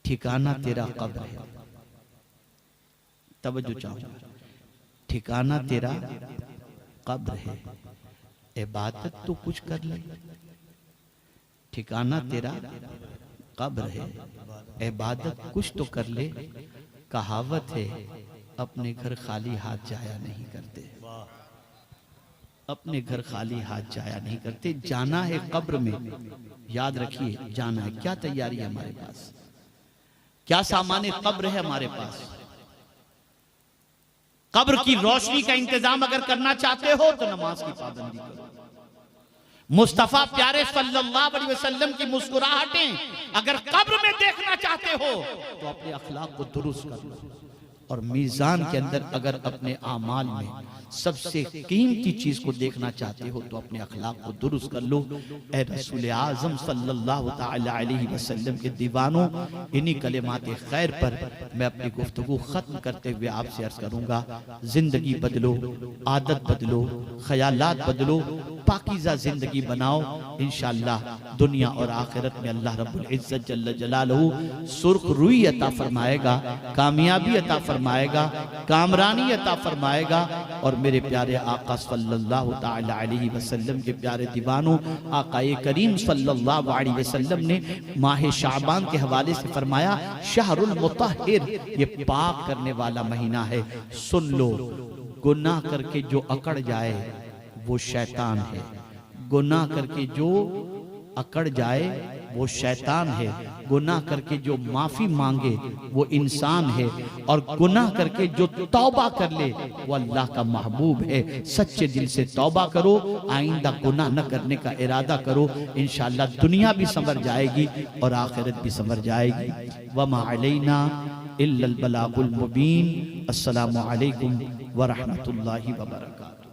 ठिकाना तेरा कब्र है। तवज्जो चाहूंगा, ठिकाना तेरा कब्र है, इबादत तो कुछ कर ले। ठिकाना तेरा कब्र है, इबादत कुछ तो कर ले। कहावत है, अपने घर खाली हाथ जाया नहीं करते, अपने घर खाली हाथ जाया नहीं करते। जाना है कब्र में, याद रखिए जाना है। क्या तैयारी है हमारे पास, क्या सामान कब्र है हमारे पास? कब्र की रोशनी का इंतजाम अगर करना चाहते हो तो नमाज की पाबंदी करो। मुस्तफा प्यारे सल्लल्लाहु अलैहि वसल्लम की मुस्कुराहटें अगर कब्र में देखना चाहते हो तो अपने अखलाक को दुरुस्त कर लो। और मीजान के अंदर अगर अपने आमाल में सबसे कीमती चीज को देखना चाहते हो तो अपने अखलाक को दुरुस्त कर लो। ए रसूल आज़म सल्लल्लाहु ताला अलैहि वसल्लम के दीवानों, इन्हीं कलिमात खैर पर मैं अपनी गुफ्तगू खत्म करते हुए आपसे अर्ज करूंगा, जिंदगी बदलो, आदत बदलो, ख्यालात बदलो, पाकीज़ा जिंदगी बनाओ। इंशाअल्लाह दुनिया और आखिरत में अल्लाह रब्बुल इज्जत जल्ल जलालहू सुर्ख रुई अता फरमाएगा, कामयाबी अता फरमाएगा, कामरानी अता फरमाएगा। और मेरे प्यारे आका सल्लल्लाहु ताला अलैहि वसल्लम के प्यारे दीवानों, आकाए करीम सल्लल्लाहु अलैहि वसल्लम ने माह शाबान के हवाले से फरमाया, शहरुल मुतahhir, ये पाक करने वाला महीना है। सुन लो, गुनाह करके जो अकड़ जाए वो शैतान है, गुनाह करके जो अकड़ जाए वो शैतान है, गुनाह करके जो माफी मांगे वो इंसान है, और गुनाह करके जो तौबा कर ले वो अल्लाह का महबूब है। सच्चे दिल से तौबा करो, आइंदा गुनाह न करने का इरादा करो। इंशाअल्लाह दुनिया भी संवर जाएगी और आखिरत भी संवर जाएगी। वमा अलैना इल्लल बलागुल मुबीन। अस्सलामु अलैकुम व रहमतुल्लाहि व बरकातुहू।